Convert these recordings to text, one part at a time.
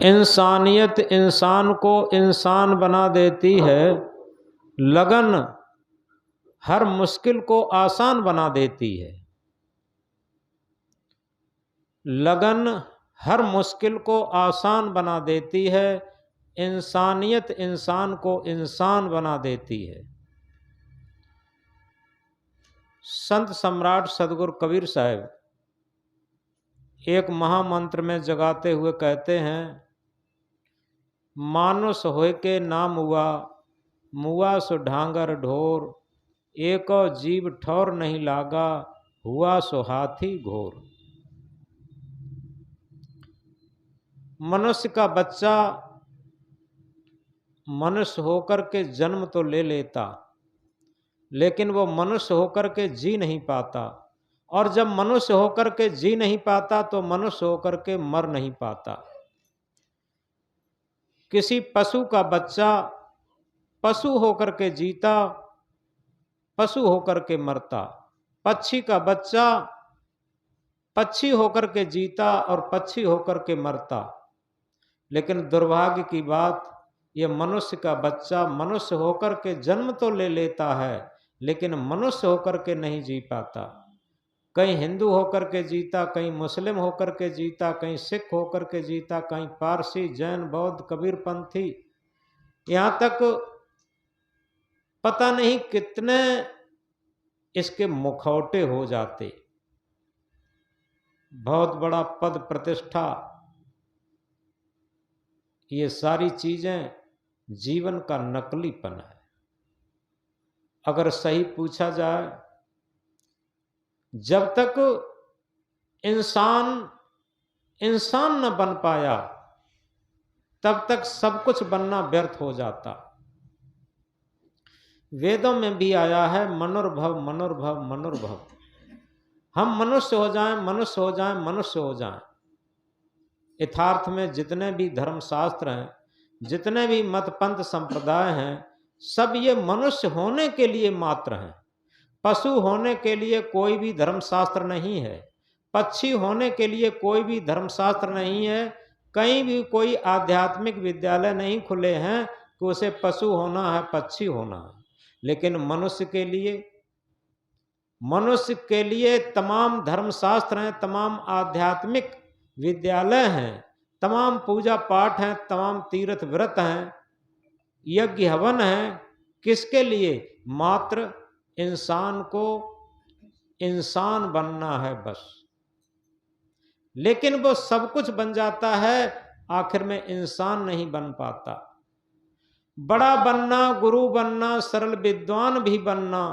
इंसानियत इंसान को इंसान बना देती है, लगन हर मुश्किल को आसान बना देती है। लगन हर मुश्किल को आसान बना देती है, इंसानियत इंसान को इंसान बना देती है। संत सम्राट सदगुरु कबीर साहब एक महामंत्र में जगाते हुए कहते हैं, मानुष होय के नाम हुआ, मुआ सो ढांगर ढोर, एको जीव ठौर नहीं लागा, हुआ सो हाथी घोर। मनुष्य का बच्चा मनुष्य होकर के जन्म तो ले लेता, लेकिन वो मनुष्य होकर के जी नहीं पाता, और जब मनुष्य होकर के जी नहीं पाता तो मनुष्य होकर के मर नहीं पाता। किसी पशु का बच्चा पशु होकर के जीता, पशु होकर के मरता। पक्षी का बच्चा पक्षी होकर के जीता और पक्षी होकर के मरता। लेकिन दुर्भाग्य की बात, ये मनुष्य का बच्चा मनुष्य होकर के जन्म तो ले लेता है, लेकिन मनुष्य होकर के नहीं जी पाता। कहीं हिंदू होकर के जीता, कहीं मुस्लिम होकर के जीता, कहीं सिख होकर के जीता, कहीं पारसी, जैन, बौद्ध, कबीरपंथी, यहाँ तक पता नहीं कितने इसके मुखौटे हो जाते। बहुत बड़ा पद प्रतिष्ठा, ये सारी चीजें जीवन का नकलीपन है। अगर सही पूछा जाए, जब तक इंसान इंसान न बन पाया, तब तक सब कुछ बनना व्यर्थ हो जाता। वेदों में भी आया है, मनुर्भव मनुर्भव मनुर्भव। हम मनुष्य हो जाएं, मनुष्य हो जाएं, मनुष्य हो जाएं। यथार्थ में जितने भी धर्मशास्त्र हैं, जितने भी मत पंथ संप्रदाय हैं, सब ये मनुष्य होने के लिए मात्र हैं। पशु होने के लिए कोई भी धर्मशास्त्र नहीं है, पक्षी होने के लिए कोई भी धर्मशास्त्र नहीं है, कहीं भी कोई आध्यात्मिक विद्यालय नहीं खुले हैं कि उसे पशु होना है, पक्षी होना है। लेकिन मनुष्य के लिए तमाम धर्मशास्त्र हैं, तमाम आध्यात्मिक विद्यालय हैं, तमाम पूजा पाठ हैं, तमाम तीर्थ व्रत हैं, यज्ञ हवन हैं। किसके लिए? मात्र इंसान को इंसान बनना है बस। लेकिन वो सब कुछ बन जाता है, आखिर में इंसान नहीं बन पाता। बड़ा बनना, गुरु बनना, सरल विद्वान भी बनना,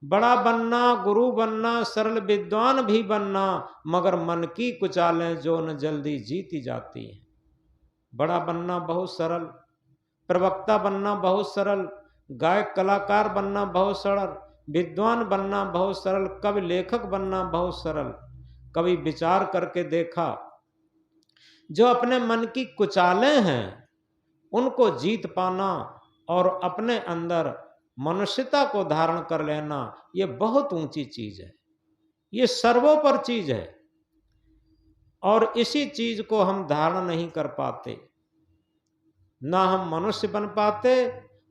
बड़ा बनना, गुरु बनना, सरल विद्वान भी बनना, मगर मन की कुचालें जो न जल्दी जीती जाती हैं। बड़ा बनना बहुत सरल, प्रवक्ता बनना बहुत सरल, गायक कलाकार बनना बहुत सरल, विद्वान बनना बहुत सरल, कवि लेखक बनना बहुत सरल। कभी विचार करके देखा, जो अपने मन की कुचालें हैं उनको जीत पाना और अपने अंदर मनुष्यता को धारण कर लेना, ये बहुत ऊंची चीज है, ये सर्वोपरि चीज है। और इसी चीज को हम धारण नहीं कर पाते, ना हम मनुष्य बन पाते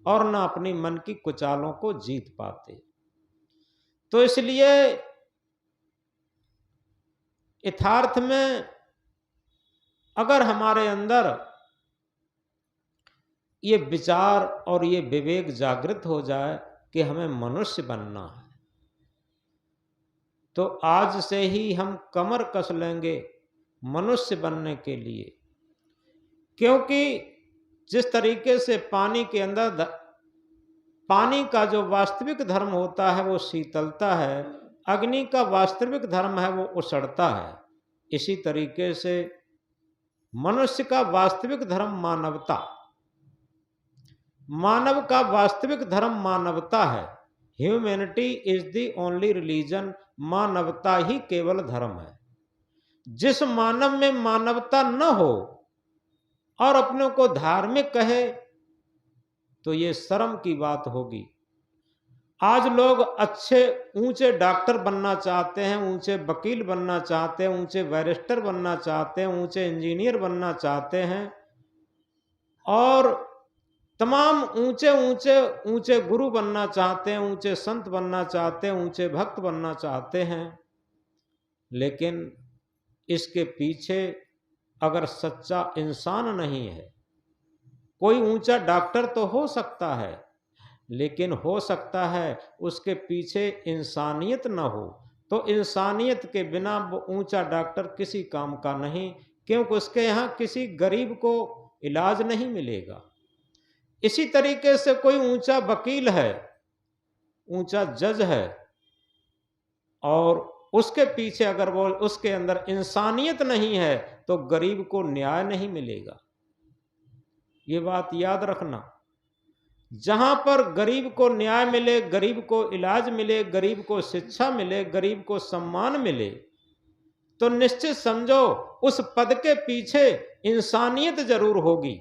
और ना अपनी मन की कुचालों को जीत पाते। तो इसलिए यथार्थ में अगर हमारे अंदर ये विचार और ये विवेक जागृत हो जाए कि हमें मनुष्य बनना है, तो आज से ही हम कमर कस लेंगे मनुष्य बनने के लिए। क्योंकि जिस तरीके से पानी के अंदर पानी का जो वास्तविक धर्म होता है वो शीतलता है, अग्नि का वास्तविक धर्म है वो उषड़ता है, इसी तरीके से मनुष्य का वास्तविक धर्म मानवता, मानव का वास्तविक धर्म मानवता है। Humanity is the only religion, मानवता ही केवल धर्म है। जिस मानव में मानवता न हो और अपने को धार्मिक कहे तो ये शर्म की बात होगी। आज लोग अच्छे ऊंचे डॉक्टर बनना चाहते हैं, ऊंचे वकील बनना चाहते हैं, ऊंचे बैरिस्टर बनना चाहते हैं, ऊंचे इंजीनियर बनना चाहते हैं, और तमाम ऊंचे ऊंचे ऊंचे गुरु बनना चाहते हैं, ऊंचे संत बनना चाहते हैं, ऊंचे भक्त बनना चाहते हैं, लेकिन इसके पीछे अगर सच्चा इंसान नहीं है, कोई ऊंचा डॉक्टर तो हो सकता है, लेकिन हो सकता है उसके पीछे इंसानियत न हो, तो इंसानियत के बिना वो ऊंचा डॉक्टर किसी काम का नहीं, क्योंकि उसके यहाँ किसी गरीब को इलाज नहीं मिलेगा। इसी तरीके से कोई ऊंचा वकील है, ऊंचा जज है, और उसके पीछे अगर वो उसके अंदर इंसानियत नहीं है तो गरीब को न्याय नहीं मिलेगा। ये बात याद रखना। जहां पर गरीब को न्याय मिले, गरीब को इलाज मिले, गरीब को शिक्षा मिले, गरीब को सम्मान मिले, तो निश्चित समझो उस पद के पीछे इंसानियत जरूर होगी।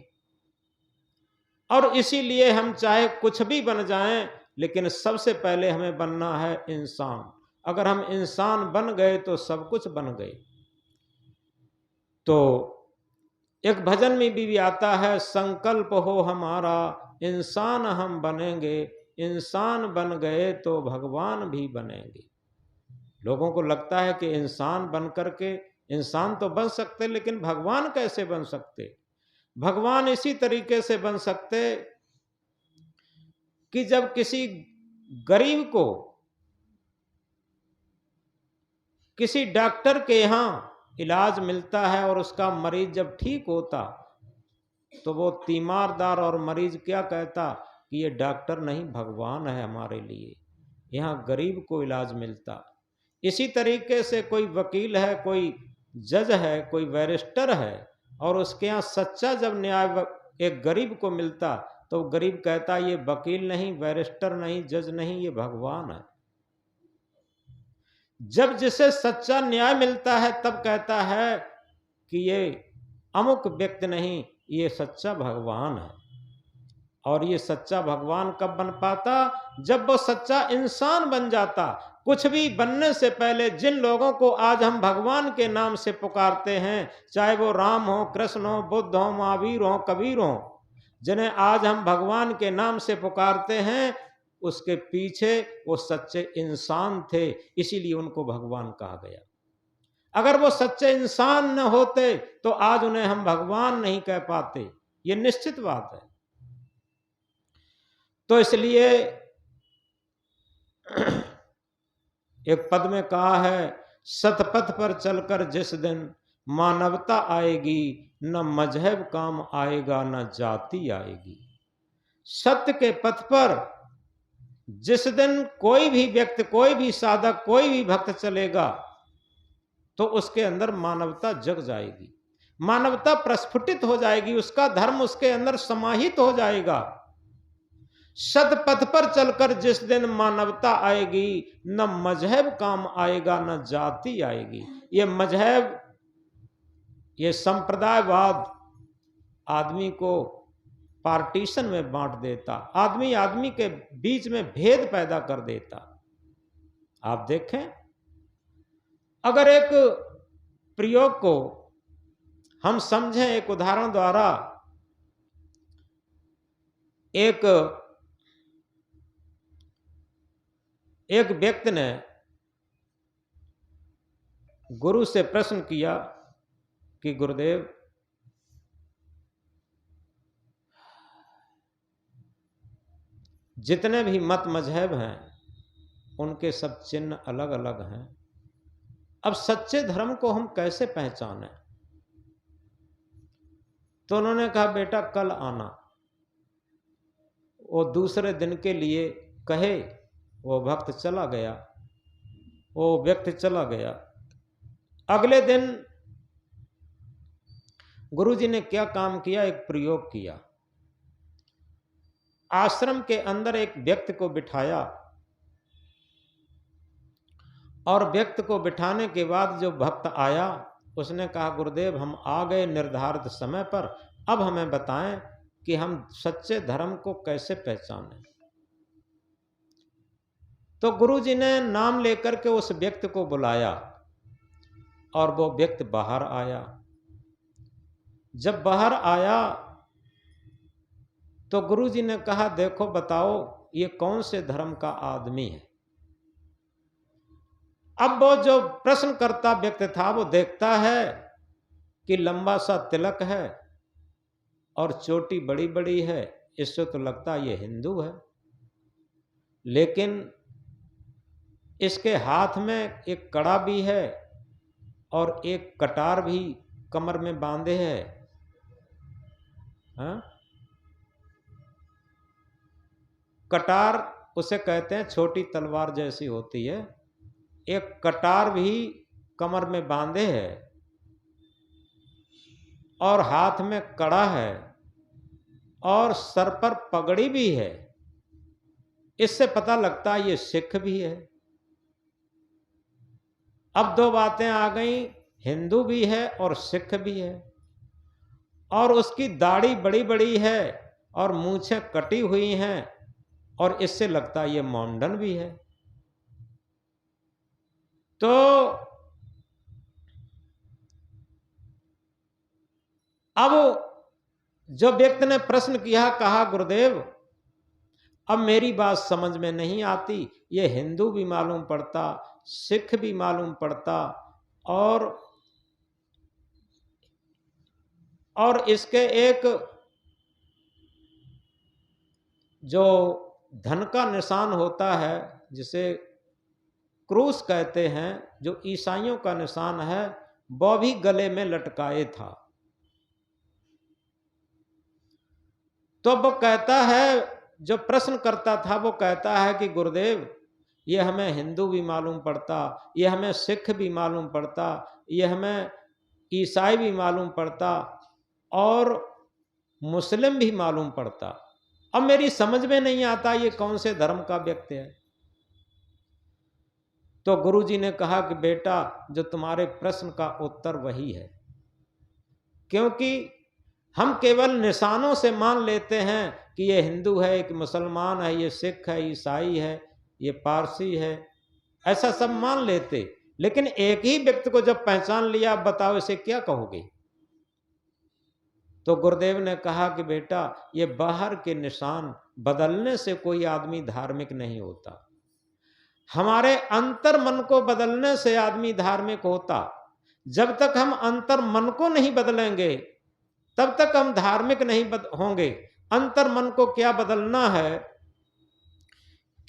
और इसीलिए हम चाहे कुछ भी बन जाएं, लेकिन सबसे पहले हमें बनना है इंसान। अगर हम इंसान बन गए तो सब कुछ बन गए। तो एक भजन में भी आता है, संकल्प हो हमारा इंसान हम बनेंगे, इंसान बन गए तो भगवान भी बनेंगे। लोगों को लगता है कि इंसान बन करके इंसान तो बन सकते, लेकिन भगवान कैसे बन सकते? भगवान इसी तरीके से बन सकते कि जब किसी गरीब को किसी डॉक्टर के यहां इलाज मिलता है और उसका मरीज जब ठीक होता, तो वो तीमारदार और मरीज क्या कहता कि ये डॉक्टर नहीं भगवान है हमारे लिए, यहाँ गरीब को इलाज मिलता। इसी तरीके से कोई वकील है, कोई जज है, कोई बैरिस्टर है, और उसके यहाँ सच्चा जब न्याय एक गरीब को मिलता तो गरीब कहता ये वकील नहीं, बैरिस्टर नहीं, जज नहीं, ये भगवान है। जब जिसे सच्चा न्याय मिलता है तब कहता है कि ये अमुक व्यक्ति नहीं, ये सच्चा भगवान है। और ये सच्चा भगवान कब बन पाता? जब वो सच्चा इंसान बन जाता। कुछ भी बनने से पहले जिन लोगों को आज हम भगवान के नाम से पुकारते हैं, चाहे वो राम हो, कृष्ण हो, बुद्ध हो, महावीर हो, कबीर हो, जिन्हें आज हम भगवान के नाम से पुकारते हैं, उसके पीछे वो सच्चे इंसान थे, इसीलिए उनको भगवान कहा गया। अगर वो सच्चे इंसान न होते तो आज उन्हें हम भगवान नहीं कह पाते, ये निश्चित बात है। तो इसलिए एक पद में कहा है, सतपथ पर चलकर जिस दिन मानवता आएगी, न मजहब काम आएगा, न जाति आएगी। सत्य के पथ पर जिस दिन कोई भी व्यक्ति, कोई भी साधक, कोई भी भक्त चलेगा तो उसके अंदर मानवता जग जाएगी, मानवता प्रस्फुटित हो जाएगी, उसका धर्म उसके अंदर समाहित हो जाएगा। सत पथ पर चलकर जिस दिन मानवता आएगी, न मजहब काम आएगा, न जाति आएगी। ये मजहब, ये संप्रदायवाद आदमी को पार्टीशन में बांट देता, आदमी आदमी के बीच में भेद पैदा कर देता। आप देखें, अगर एक प्रयोग को हम समझें एक उदाहरण द्वारा, एक व्यक्ति ने गुरु से प्रश्न किया कि गुरुदेव, जितने भी मत मजहब हैं उनके सब चिन्ह अलग अलग हैं, अब सच्चे धर्म को हम कैसे पहचानें? तो उन्होंने कहा, बेटा कल आना। वो दूसरे दिन के लिए कहे वो भक्त चला गया, वो व्यक्ति चला गया। अगले दिन गुरुजी ने क्या काम किया? एक प्रयोग किया। आश्रम के अंदर एक व्यक्ति को बिठाया और व्यक्ति को बिठाने के बाद जो भक्त आया उसने कहा, गुरुदेव हम आ गए निर्धारित समय पर, अब हमें बताएं कि हम सच्चे धर्म को कैसे पहचानें। तो गुरुजी ने नाम लेकर के उस व्यक्ति को बुलाया और वो व्यक्ति बाहर आया। जब बाहर आया तो गुरुजी ने कहा, देखो बताओ ये कौन से धर्म का आदमी है। अब वो जो प्रश्नकर्ता व्यक्ति था वो देखता है कि लंबा सा तिलक है और चोटी बड़ी बड़ी है, इससे तो लगता ये हिंदू है। लेकिन इसके हाथ में एक कड़ा भी है और एक कटार भी कमर में बांधे है। हाँ? कटार उसे कहते हैं, छोटी तलवार जैसी होती है। एक कटार भी कमर में बांधे है और हाथ में कड़ा है और सर पर पगड़ी भी है। इससे पता लगता है ये सिख भी है। अब दो बातें आ गई, हिंदू भी है और सिख भी है। और उसकी दाढ़ी बड़ी बड़ी है और मूंछें कटी हुई हैं और इससे लगता है ये मोमडन भी है। तो अब जो व्यक्ति ने प्रश्न किया, कहा गुरुदेव अब मेरी बात समझ में नहीं आती, ये हिंदू भी मालूम पड़ता, सिख भी मालूम पड़ता और इसके एक जो धन का निशान होता है जिसे क्रूस कहते हैं, जो ईसाइयों का निशान है, वो भी गले में लटकाए था। तो वो कहता है, जो प्रश्न करता था वो कहता है कि गुरुदेव ये हमें हिंदू भी मालूम पड़ता, ये हमें सिख भी मालूम पड़ता, ये हमें ईसाई भी मालूम पड़ता और मुस्लिम भी मालूम पड़ता। अब मेरी समझ में नहीं आता ये कौन से धर्म का व्यक्ति है। तो गुरुजी ने कहा कि बेटा जो तुम्हारे प्रश्न का उत्तर वही है, क्योंकि हम केवल निशानों से मान लेते हैं कि ये हिंदू है, कि मुसलमान है, ये सिख है, ईसाई है, ये पारसी है, ऐसा सब मान लेते। लेकिन एक ही व्यक्ति को जब पहचान लिया, अब बताओ इसे क्या कहोगे। तो गुरुदेव ने कहा कि बेटा ये बाहर के निशान बदलने से कोई आदमी धार्मिक नहीं होता, हमारे अंतर मन को बदलने से आदमी धार्मिक होता। जब तक हम अंतर मन को नहीं बदलेंगे तब तक हम धार्मिक नहीं होंगे। अंतर मन को क्या बदलना है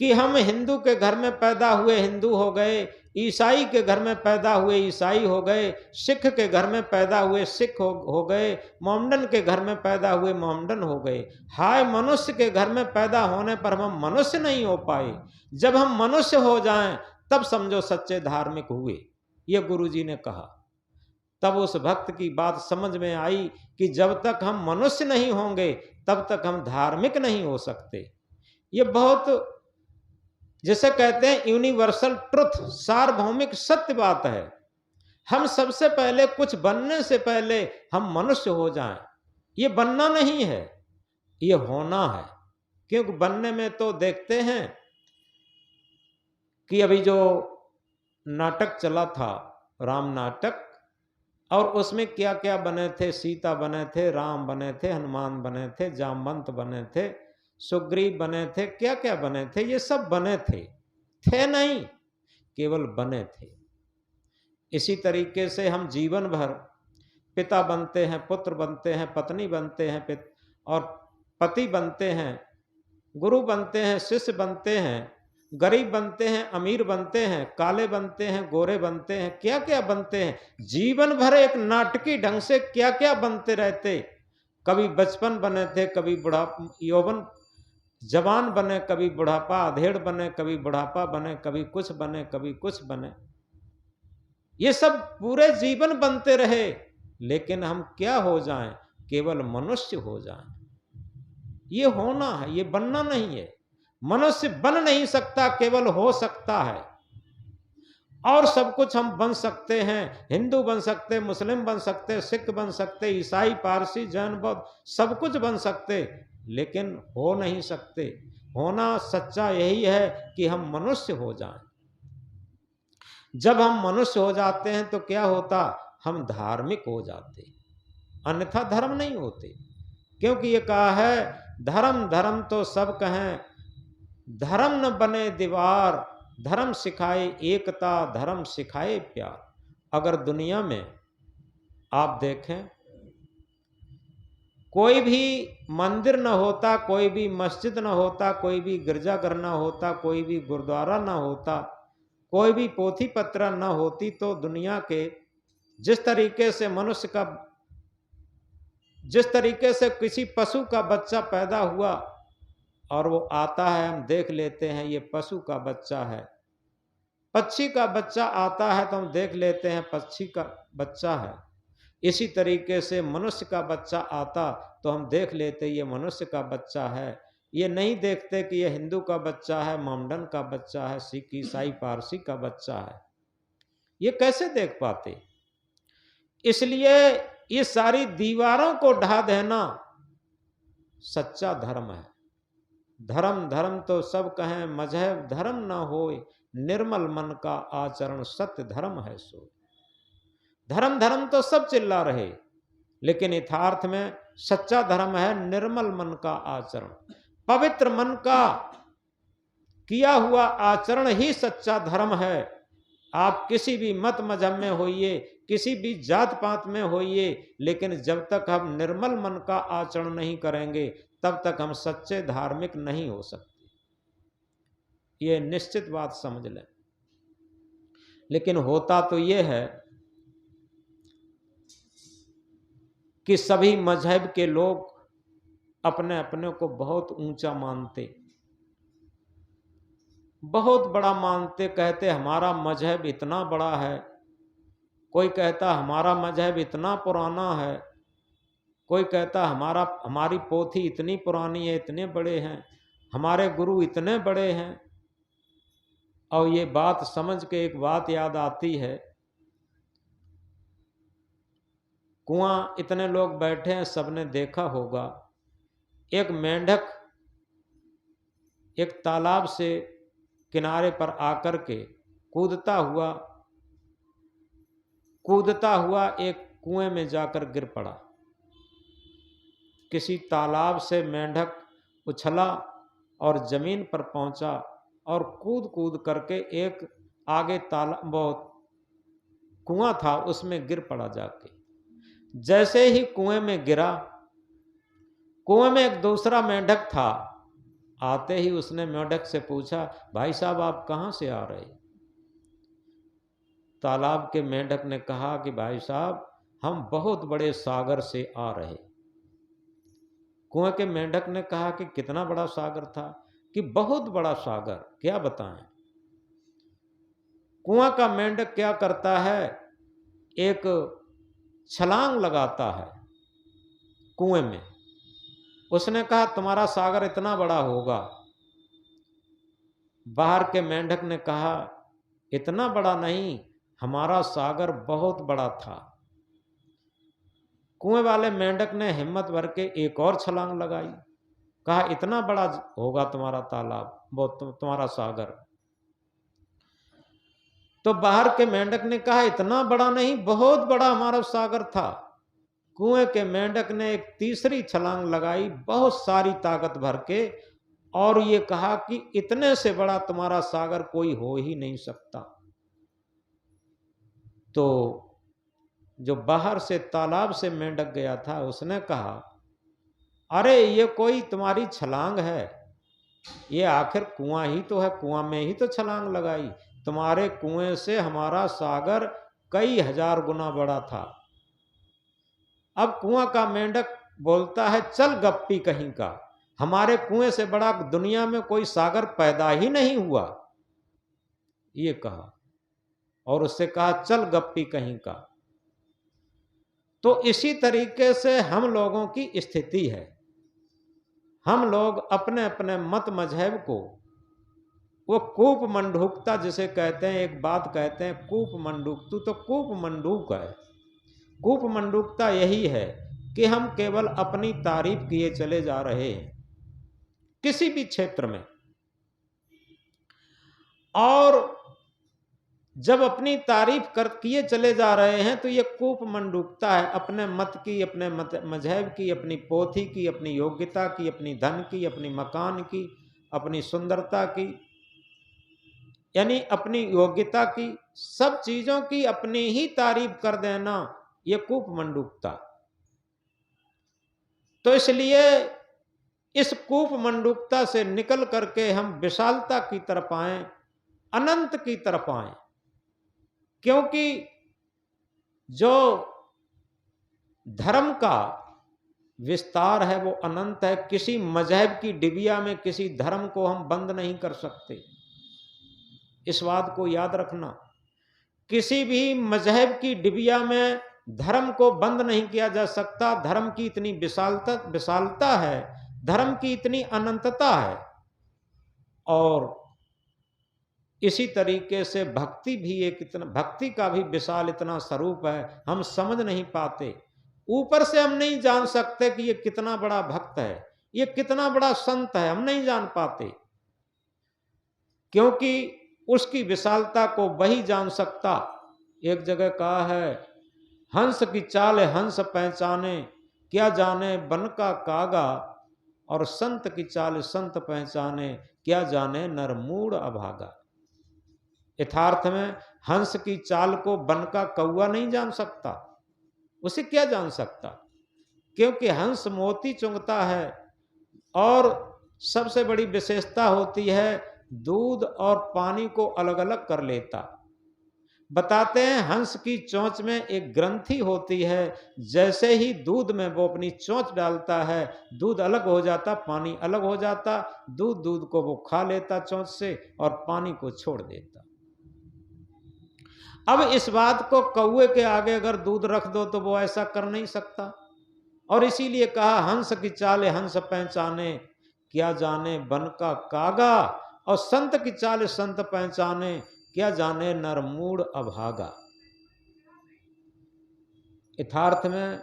कि हम हिंदू के घर में पैदा हुए हिंदू हो गए, ईसाई के घर में पैदा हुए ईसाई हो गए, सिख के घर में पैदा हुए सिख हो गए, मोमडन के घर में पैदा हुए मोमडन हो गए। हाय मनुष्य के घर में पैदा होने पर हम मनुष्य नहीं हो पाए। जब हम मनुष्य हो जाएं तब समझो सच्चे धार्मिक हुए, ये गुरुजी ने कहा। तब उस भक्त की बात समझ में आई कि जब तक हम मनुष्य नहीं होंगे तब तक हम धार्मिक नहीं हो सकते। ये बहुत, जिसे कहते हैं यूनिवर्सल ट्रुथ, सार्वभौमिक सत्य बात है। हम सबसे पहले कुछ बनने से पहले हम मनुष्य हो जाएं। ये बनना नहीं है, ये होना है। क्योंकि बनने में तो देखते हैं कि अभी जो नाटक चला था, राम नाटक, और उसमें क्या क्या बने थे, सीता बने थे, राम बने थे, हनुमान बने थे, जामवंत बने थे, सुग्रीव बने थे, क्या क्या बने थे, ये सब बने थे नहीं, केवल बने थे। इसी तरीके से हम जीवन भर पिता बनते हैं, पुत्र बनते हैं, पत्नी बनते हैं और पति बनते हैं, गुरु बनते हैं, शिष्य बनते हैं, गरीब बनते हैं, अमीर बनते हैं, काले बनते हैं, गोरे बनते हैं, क्या क्या बनते हैं। जीवन भर एक नाटकी ढंग से क्या क्या बनते रहते। कभी बचपन बने थे, कभी बुढ़ापा, यौवन जवान बने, कभी बुढ़ापा अधेड़ बने, कभी बुढ़ापा बने, कभी कुछ बने, कभी कुछ बने। ये सब पूरे जीवन बनते रहे, लेकिन हम क्या हो जाएं, केवल मनुष्य हो जाएं। ये होना है, ये बनना नहीं है। मनुष्य बन नहीं सकता, केवल हो सकता है। और सब कुछ हम बन सकते हैं, हिंदू बन सकते, मुस्लिम बन सकते, सिख बन सकते, ईसाई, पारसी, जैन, बौद्ध, सब कुछ बन सकते, लेकिन हो नहीं सकते। होना सच्चा यही है कि हम मनुष्य हो जाएं। जब हम मनुष्य हो जाते हैं तो क्या होता, हम धार्मिक हो जाते, अन्यथा धर्म नहीं होते। क्योंकि ये कहा है धर्म धर्म तो सब कहें, धर्म न बने दीवार, धर्म सिखाए एकता, धर्म सिखाए प्यार। अगर दुनिया में आप देखें कोई भी मंदिर न होता, कोई भी मस्जिद न होता, कोई भी गिरजाघर न होता, कोई भी गुरुद्वारा न होता, कोई भी पोथी पत्र न होती, तो दुनिया के जिस तरीके से मनुष्य का, जिस तरीके से किसी पशु का बच्चा पैदा हुआ और वो आता है, हम देख लेते हैं ये पशु का बच्चा है, पक्षी का बच्चा आता है तो हम देख लेते हैं पक्षी का बच्चा है, इसी तरीके से मनुष्य का बच्चा आता तो हम देख लेते ये मनुष्य का बच्चा है। ये नहीं देखते कि ये हिंदू का बच्चा है, मोमडन का बच्चा है, सिख ईसाई पारसी का बच्चा है। ये कैसे देख पाते? इसलिए ये सारी दीवारों को ढा देना सच्चा धर्म है। धर्म धर्म तो सब कहें, मजहब धर्म न होए, निर्मल मन का आचरण सत्य धर्म है सो। धर्म धर्म तो सब चिल्ला रहे, लेकिन यथार्थ में सच्चा धर्म है निर्मल मन का आचरण। पवित्र मन का किया हुआ आचरण ही सच्चा धर्म है। आप किसी भी मत मजहब में होइए, किसी भी जात पात में होइए, लेकिन जब तक हम निर्मल मन का आचरण नहीं करेंगे तब तक हम सच्चे धार्मिक नहीं हो सकते। ये निश्चित बात समझ लें। लेकिन होता तो ये है कि सभी मजहब के लोग अपने अपने को बहुत ऊंचा मानते, बहुत बड़ा मानते, कहते हमारा मजहब इतना बड़ा है, कोई कहता हमारा मजहब इतना पुराना है, कोई कहता हमारी पोथी इतनी पुरानी है, इतने बड़े हैं, हमारे गुरु इतने बड़े हैं। और ये बात समझ के एक बात याद आती है, कुआं इतने लोग बैठे हैं, सबने देखा होगा, एक मेंढक एक तालाब से किनारे पर आकर के कूदता हुआ एक कुएं में जाकर गिर पड़ा। किसी तालाब से मेंढक उछला और जमीन पर पहुंचा और कूद कूद करके एक आगे तालाब बहुत कुआं था उसमें गिर पड़ा जाके। जैसे ही कुएं में गिरा, कुएं में एक दूसरा मेंढक था, आते ही उसने मेंढक से पूछा, भाई साहब आप कहां से आ रहे? तालाब के मेंढक ने कहा कि भाई साहब हम बहुत बड़े सागर से आ रहे। कुएं के मेंढक ने कहा कि कितना बड़ा सागर था? कि बहुत बड़ा सागर, क्या बताएं। कुआं का मेंढक क्या करता है, एक छलांग लगाता है कुएं में। उसने कहा तुम्हारा सागर इतना बड़ा होगा। बाहर के मेंढक ने कहा इतना बड़ा नहीं, हमारा सागर बहुत बड़ा था। कुएं वाले मेंढक ने हिम्मत भर के एक और छलांग लगाई, कहा इतना बड़ा होगा तुम्हारा तालाब, बहुत तुम्हारा सागर। तो बाहर के मेंढक ने कहा इतना बड़ा नहीं, बहुत बड़ा हमारा सागर था। कुएं के मेंढक ने एक तीसरी छलांग लगाई बहुत सारी ताकत भर के, और ये कहा कि इतने से बड़ा तुम्हारा सागर कोई हो ही नहीं सकता। तो जो बाहर से तालाब से मेंढक गया था उसने कहा अरे ये कोई तुम्हारी छलांग है, ये आखिर कुआं ही तो है, कुआं में ही तो छलांग लगाई, तुम्हारे कुएं से हमारा सागर कई हजार गुना बड़ा था। अब कुआं का मेंढक बोलता है चल गप्पी कहीं का, हमारे कुएं से बड़ा दुनिया में कोई सागर पैदा ही नहीं हुआ, ये कहा। और उससे कहा चल गप्पी कहीं का। तो इसी तरीके से हम लोगों की स्थिति है। हम लोग अपने अपने मत मजहब को, वो कूप मंडूकता जिसे कहते हैं, एक बात कहते हैं कूप मंडूकतू, तो कूप मंडूक है। कूप मंडूकता यही है कि हम केवल अपनी तारीफ किए चले जा रहे हैं किसी भी क्षेत्र में, और जब अपनी तारीफ कर किए चले जा रहे हैं तो ये कूप मंडूकता है, अपने मत की, अपने मजहब की, अपनी पोथी की, अपनी योग्यता की, अपनी धन की, अपनी मकान की, अपनी सुंदरता की, यानी अपनी योग्यता की, सब चीजों की अपनी ही तारीफ कर देना, ये कूप मंडूकता। तो इसलिए इस कूप मंडूकता से निकल करके हम विशालता की तरफ आए, अनंत की तरफ आए। क्योंकि जो धर्म का विस्तार है वो अनंत है। किसी मजहब की डिबिया में किसी धर्म को हम बंद नहीं कर सकते, इस बात को याद रखना। किसी भी मजहब की डिबिया में धर्म को बंद नहीं किया जा सकता। धर्म की इतनी विशालता है, धर्म की इतनी अनंतता है। और इसी तरीके से भक्ति भी एक इतना, भक्ति का भी विशाल इतना स्वरूप है, हम समझ नहीं पाते। ऊपर से हम नहीं जान सकते कि ये कितना बड़ा भक्त है, ये कितना बड़ा संत है, हम नहीं जान पाते, क्योंकि उसकी विशालता को वही जान सकता। एक जगह कहा है, हंस की चाल हंस पहचाने, क्या जाने बन का कागा, और संत की चाल संत पहचाने, क्या जाने नरमूढ़ अभागा। यथार्थ में हंस की चाल को बन का कौआ नहीं जान सकता, उसे क्या जान सकता, क्योंकि हंस मोती चुंगता है। और सबसे बड़ी विशेषता होती है दूध और पानी को अलग अलग कर लेता। बताते हैं हंस की चोंच में एक ग्रंथि होती है, जैसे ही दूध में वो अपनी चोंच डालता है, दूध अलग हो जाता, पानी अलग हो जाता। दूध को वो खा लेता चोंच से और पानी को छोड़ देता। अब इस बात को कौवे के आगे अगर दूध रख दो तो वो ऐसा कर नहीं सकता। और इसीलिए कहा हंस की चाल हंस पहचाने, क्या जाने बन का कागा, और संत की चाल संत पहचाने, क्या जाने नरमूढ़ अभागा। यथार्थ में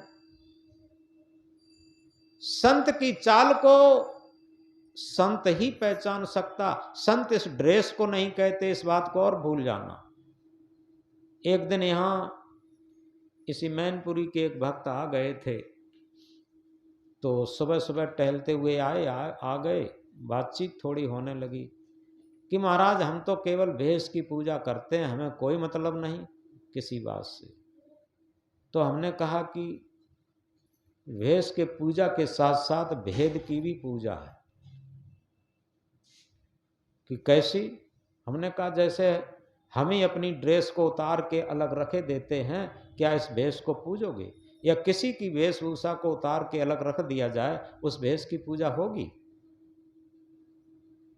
संत की चाल को संत ही पहचान सकता। संत इस ड्रेस को नहीं कहते, इस बात को और भूल जाना। एक दिन यहां इसी मैनपुरी के एक भक्त आ गए थे, तो सुबह सुबह टहलते हुए आ गए। बातचीत थोड़ी होने लगी कि महाराज हम तो केवल भेष की पूजा करते हैं, हमें कोई मतलब नहीं किसी बात से। तो हमने कहा कि भेष के पूजा के साथ साथ भेद की भी पूजा है। कि कैसी? हमने कहा जैसे हम ही अपनी ड्रेस को उतार के अलग रखे देते हैं, क्या इस भेष को पूजोगे? या किसी की वेशभूषा को उतार के अलग रख दिया जाए, उस भेष की पूजा होगी?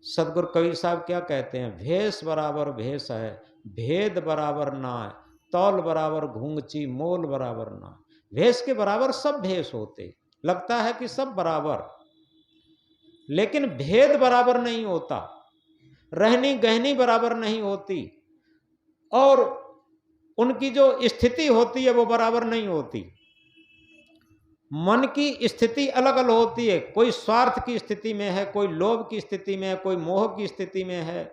सदगुरु कबीर साहब क्या कहते हैं? भेष बराबर भेष है, भेद बराबर नाय, तौल बराबर घूंघची, मोल बराबर ना। भेष के बराबर सब भेष होते, लगता है कि सब बराबर, लेकिन भेद बराबर नहीं होता, रहनी गहनी बराबर नहीं होती, और उनकी जो स्थिति होती है वो बराबर नहीं होती। मन की स्थिति अलग अलग होती है, कोई स्वार्थ की स्थिति में है, कोई लोभ की स्थिति में है, कोई मोह की स्थिति में है,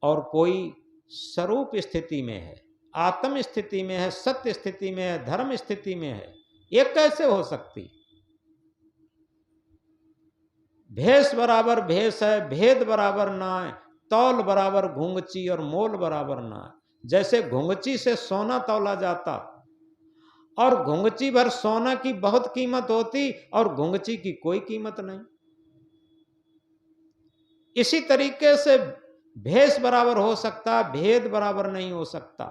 और कोई स्वरूप स्थिति में है, आत्म स्थिति में है, सत्य स्थिति में है, धर्म स्थिति में है। ये कैसे हो सकती? भेष बराबर भेष है, भेद बराबर ना है, तौल बराबर घूंघची और मोल बराबर ना है। जैसे घूंघची से सोना तौला जाता और घूंघची भर सोना की बहुत कीमत होती और घूंघची की कोई कीमत नहीं। इसी तरीके से भेष बराबर हो सकता, भेद बराबर नहीं हो सकता।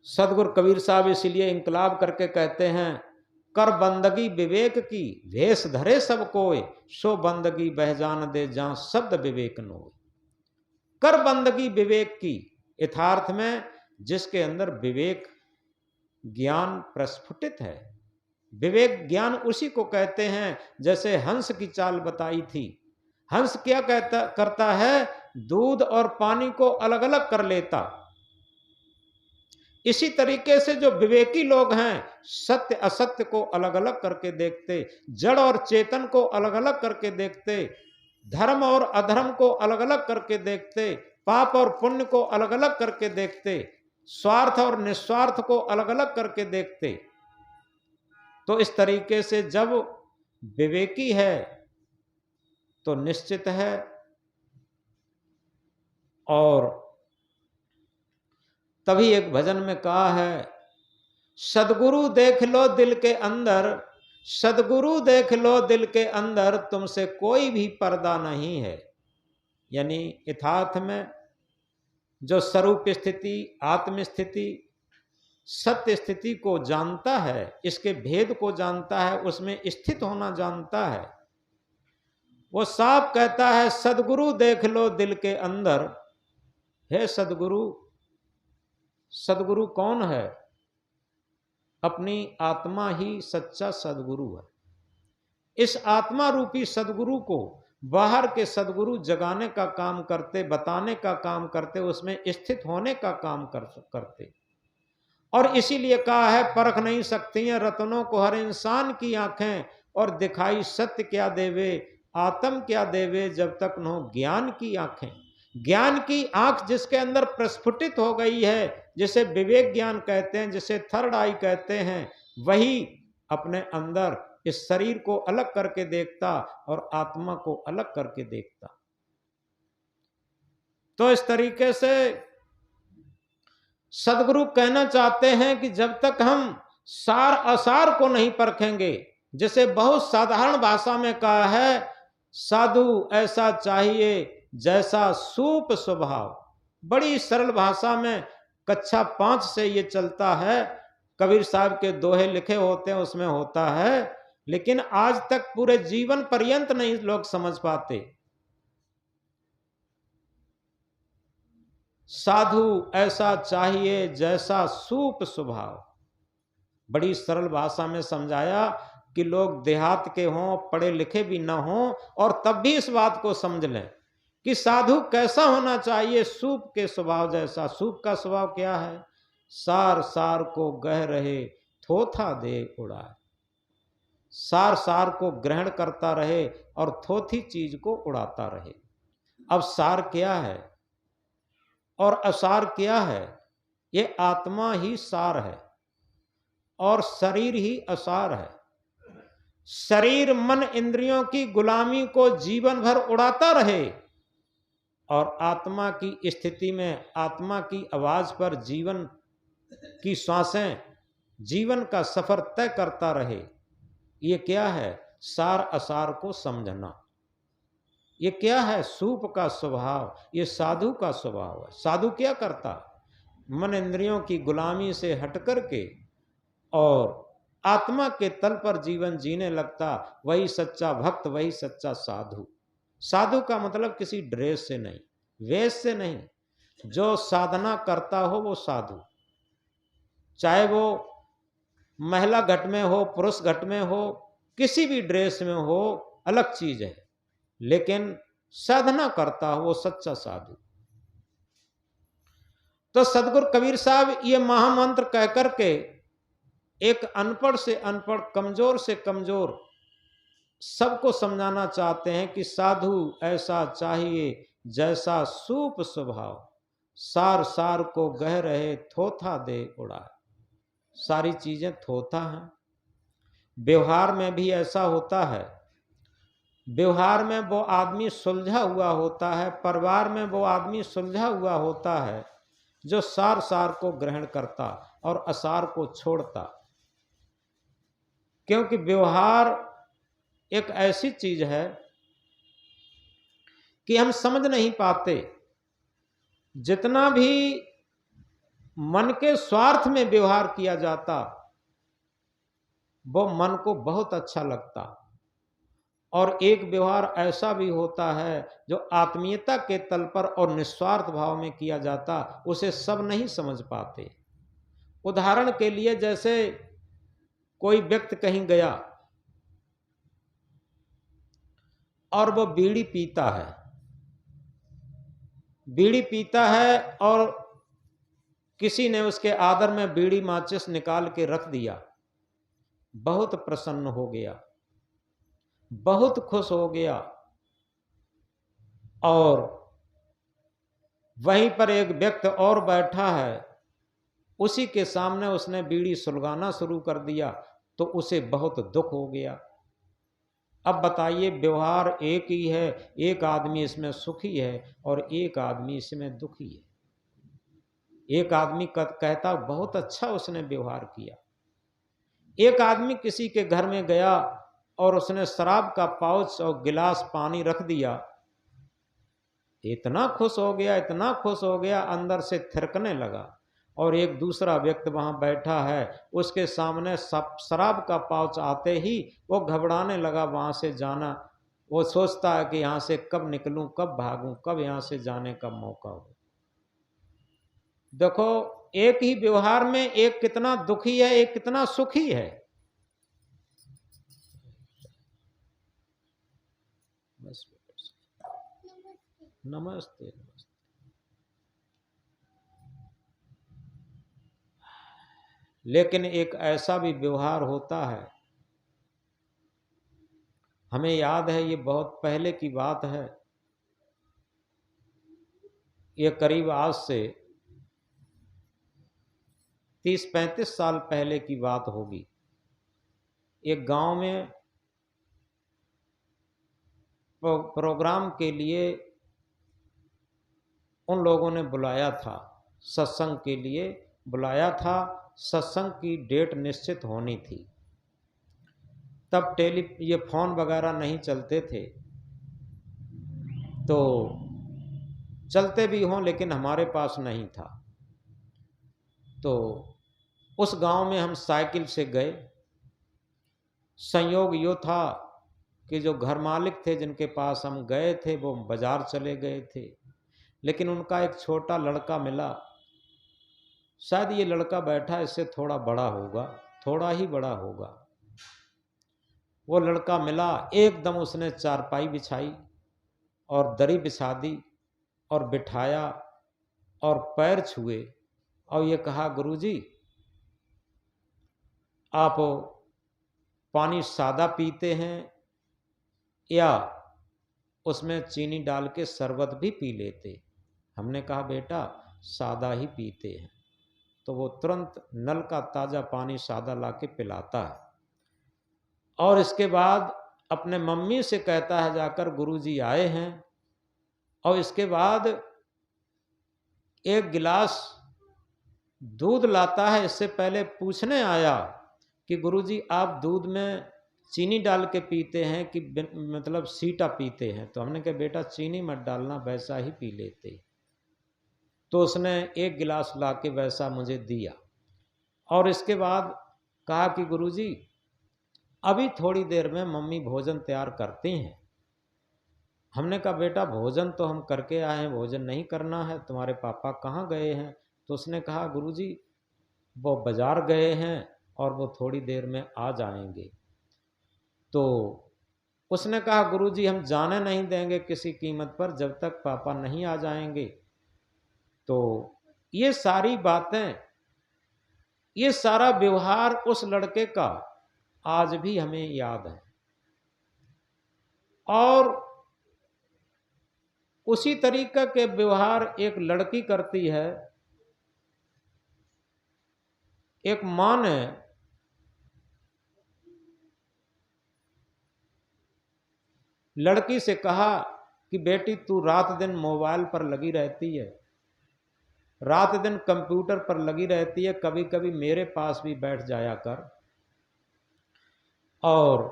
सदगुरु कबीर साहब इसलिए इंकलाब करके कहते हैं, कर बंदगी विवेक की, भेष धरे सब कोय, सो बंदगी बहजान दे जहां शब्द विवेक नोय। कर बंदगी विवेक की, यथार्थ में जिसके अंदर विवेक ज्ञान प्रस्फुटित है। विवेक ज्ञान उसी को कहते हैं, जैसे हंस की चाल बताई थी। हंस क्या करता है? दूध और पानी को अलग अलग कर लेता। इसी तरीके से जो विवेकी लोग हैं, सत्य असत्य को अलग अलग करके देखते, जड़ और चेतन को अलग अलग करके देखते, धर्म और अधर्म को अलग अलग करके देखते, पाप और पुण्य को अलग अलग करके देखते, स्वार्थ और निस्वार्थ को अलग अलग करके देखते, तो इस तरीके से जब विवेकी है तो निश्चित है। और तभी एक भजन में कहा है, सदगुरु देख लो दिल के अंदर, सदगुरु देख लो दिल के अंदर, तुमसे कोई भी पर्दा नहीं है। यानी यथार्थ में जो स्वरूप स्थिति, आत्म स्थिति, सत्य स्थिति को जानता है, इसके भेद को जानता है, उसमें स्थित होना जानता है, वो साफ कहता है सदगुरु देख लो दिल के अंदर। हे सदगुरु, सदगुरु कौन है? अपनी आत्मा ही सच्चा सदगुरु है। इस आत्मा रूपी सदगुरु को बाहर के सदगुरु जगाने का काम करते, बताने का काम करते, उसमें स्थित होने का काम करते। और इसीलिए कहा है, परख नहीं सकती हैं रत्नों को हर इंसान की आंखें, और दिखाई सत्य क्या देवे, आत्म क्या देवे, जब तक न हो ज्ञान की आंखें। ज्ञान की आंख जिसके अंदर प्रस्फुटित हो गई है, जिसे विवेक ज्ञान कहते हैं, जिसे थर्ड आई कहते हैं, वही अपने अंदर इस शरीर को अलग करके देखता और आत्मा को अलग करके देखता। तो इस तरीके से सदगुरु कहना चाहते हैं कि जब तक हम सार असार को नहीं परखेंगे, जैसे बहुत साधारण भाषा में कहा है, साधु ऐसा चाहिए जैसा सूप स्वभाव। बड़ी सरल भाषा में कक्षा 5 से ये चलता है, कबीर साहब के दोहे लिखे होते हैं, उसमें होता है, लेकिन आज तक पूरे जीवन पर्यंत नहीं लोग समझ पाते। साधु ऐसा चाहिए जैसा सूप स्वभाव। बड़ी सरल भाषा में समझाया कि लोग देहात के हों, पढ़े लिखे भी ना हों, और तब भी इस बात को समझ लें कि साधु कैसा होना चाहिए, सूप के स्वभाव जैसा। सूप का स्वभाव क्या है? सार सार को गह रहे, थोथा दे उड़ाए। सार सार को ग्रहण करता रहे और थोथी चीज को उड़ाता रहे। अब सार क्या है और असार क्या है? ये आत्मा ही सार है और शरीर ही असार है। शरीर मन इंद्रियों की गुलामी को जीवन भर उड़ाता रहे और आत्मा की स्थिति में, आत्मा की आवाज पर जीवन की श्वासें, जीवन का सफर तय करता रहे। ये क्या है? सार असार को समझना। ये क्या है? सूप का स्वभाव। ये साधु का स्वभाव है। साधु क्या करता? मन इंद्रियों की गुलामी से हटकर के और आत्मा के तल पर जीवन जीने लगता। वही सच्चा भक्त, वही सच्चा साधु। साधु का मतलब किसी ड्रेस से नहीं, वेश से नहीं। जो साधना करता हो वो साधु, चाहे वो महिला घट में हो, पुरुष घट में हो, किसी भी ड्रेस में हो, अलग चीज है, लेकिन साधना करता हो वो सच्चा साधु। तो सदगुरु कबीर साहब ये महामंत्र कह करके एक अनपढ़ से अनपढ़, कमजोर से कमजोर सबको समझाना चाहते हैं कि साधु ऐसा चाहिए जैसा सूप स्वभाव, सार सार को गह रहे, थोथा दे उड़ाए। सारी चीजें थोथा हैं। व्यवहार में भी ऐसा होता है। व्यवहार में वो आदमी सुलझा हुआ होता है, परिवार में वो आदमी सुलझा हुआ होता है जो सार सार को ग्रहण करता और असार को छोड़ता। क्योंकि व्यवहार एक ऐसी चीज है कि हम समझ नहीं पाते। जितना भी मन के स्वार्थ में व्यवहार किया जाता वो मन को बहुत अच्छा लगता, और एक व्यवहार ऐसा भी होता है जो आत्मीयता के तल पर और निस्वार्थ भाव में किया जाता, उसे सब नहीं समझ पाते। उदाहरण के लिए, जैसे कोई व्यक्ति कहीं गया और वो बीड़ी पीता है, बीड़ी पीता है और किसी ने उसके आदर में बीड़ी माचिस निकाल के रख दिया। बहुत प्रसन्न हो गया, बहुत खुश हो गया, और वहीं पर एक व्यक्ति और बैठा है, उसी के सामने उसने बीड़ी सुलगाना शुरू कर दिया, तो उसे बहुत दुख हो गया। अब बताइए, व्यवहार एक ही है, एक आदमी इसमें सुखी है और एक आदमी इसमें दुखी है। एक आदमी कहता बहुत अच्छा उसने व्यवहार किया। एक आदमी किसी के घर में गया और उसने शराब का पाउच और गिलास पानी रख दिया, इतना खुश हो गया, इतना खुश हो गया, अंदर से थिरकने लगा। और एक दूसरा व्यक्ति वहां बैठा है, उसके सामने शराब का पाउच आते ही वो घबराने लगा वहां से जाना। वो सोचता है कि यहां से कब निकलूं, कब भागूं, कब यहां से जाने का मौका हो। देखो, एक ही व्यवहार में एक कितना दुखी है, एक कितना सुखी है। बस नमस्ते नमस्ते। लेकिन एक ऐसा भी व्यवहार होता है, हमें याद है, ये बहुत पहले की बात है, ये करीब आज से 30-35 साल पहले की बात होगी। एक गांव में प्रोग्राम के लिए उन लोगों ने बुलाया था, सत्संग के लिए बुलाया था। सत्संग की डेट निश्चित होनी थी। तब ये फोन वगैरह नहीं चलते थे, तो चलते भी हों लेकिन हमारे पास नहीं था। तो उस गांव में हम साइकिल से गए। संयोग यो था कि जो घर मालिक थे जिनके पास हम गए थे, वो बाजार चले गए थे, लेकिन उनका एक छोटा लड़का मिला। शायद ये लड़का बैठा इससे थोड़ा बड़ा होगा, थोड़ा ही बड़ा होगा। वो लड़का मिला, एकदम उसने चारपाई बिछाई और दरी बिछा दी और बिठाया और पैर छुए और ये कहा, गुरुजी आप पानी सादा पीते हैं या उसमें चीनी डाल के शरबत भी पी लेते? हमने कहा, बेटा सादा ही पीते हैं। तो वो तुरंत नल का ताज़ा पानी सादा लाके पिलाता है और इसके बाद अपने मम्मी से कहता है जाकर, गुरुजी आए हैं। और इसके बाद एक गिलास दूध लाता है। इससे पहले पूछने आया कि गुरुजी आप दूध में चीनी डाल के पीते हैं कि मतलब सीटा पीते हैं? तो हमने कहा, बेटा चीनी मत डालना, वैसा ही पी लेते। तो उसने एक गिलास लाके वैसा मुझे दिया और इसके बाद कहा कि गुरुजी अभी थोड़ी देर में मम्मी भोजन तैयार करती हैं। हमने कहा, बेटा भोजन तो हम करके आए हैं, भोजन नहीं करना है, तुम्हारे पापा कहाँ गए हैं? तो उसने कहा, गुरुजी वो बाजार गए हैं और वो थोड़ी देर में आ जाएंगे। तो उसने कहा, गुरुजी हम जाने नहीं देंगे किसी कीमत पर जब तक पापा नहीं आ जाएंगे। तो ये सारी बातें, ये सारा व्यवहार उस लड़के का आज भी हमें याद है। और उसी तरीके के व्यवहार एक लड़की करती है। एक मां ने लड़की से कहा कि बेटी तू रात दिन मोबाइल पर लगी रहती है, रात दिन कंप्यूटर पर लगी रहती है, कभी कभी मेरे पास भी बैठ जाया कर और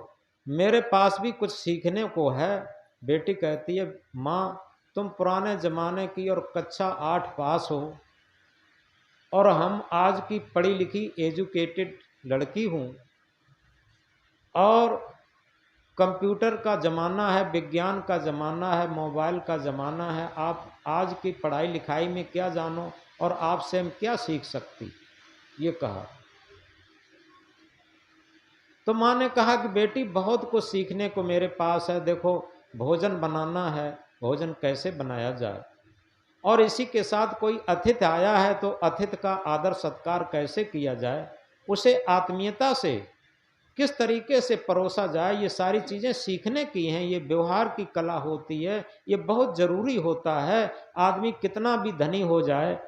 मेरे पास भी कुछ सीखने को है। बेटी कहती है, माँ तुम पुराने ज़माने की और कक्षा 8 पास हो और हम आज की पढ़ी लिखी एजुकेटेड लड़की हूँ और कंप्यूटर का ज़माना है, विज्ञान का ज़माना है, मोबाइल का ज़माना है, आप आज की पढ़ाई लिखाई में क्या जानो और आपसे हम क्या सीख सकती? ये कहा। तो माँ ने कहा कि बेटी बहुत कुछ सीखने को मेरे पास है, देखो भोजन बनाना है, भोजन कैसे बनाया जाए, और इसी के साथ कोई अतिथि आया है तो अतिथि का आदर सत्कार कैसे किया जाए, उसे आत्मीयता से किस तरीके से परोसा जाए, ये सारी चीज़ें सीखने की हैं। ये व्यवहार की कला होती है, ये बहुत ज़रूरी होता है। आदमी कितना भी धनी हो जाए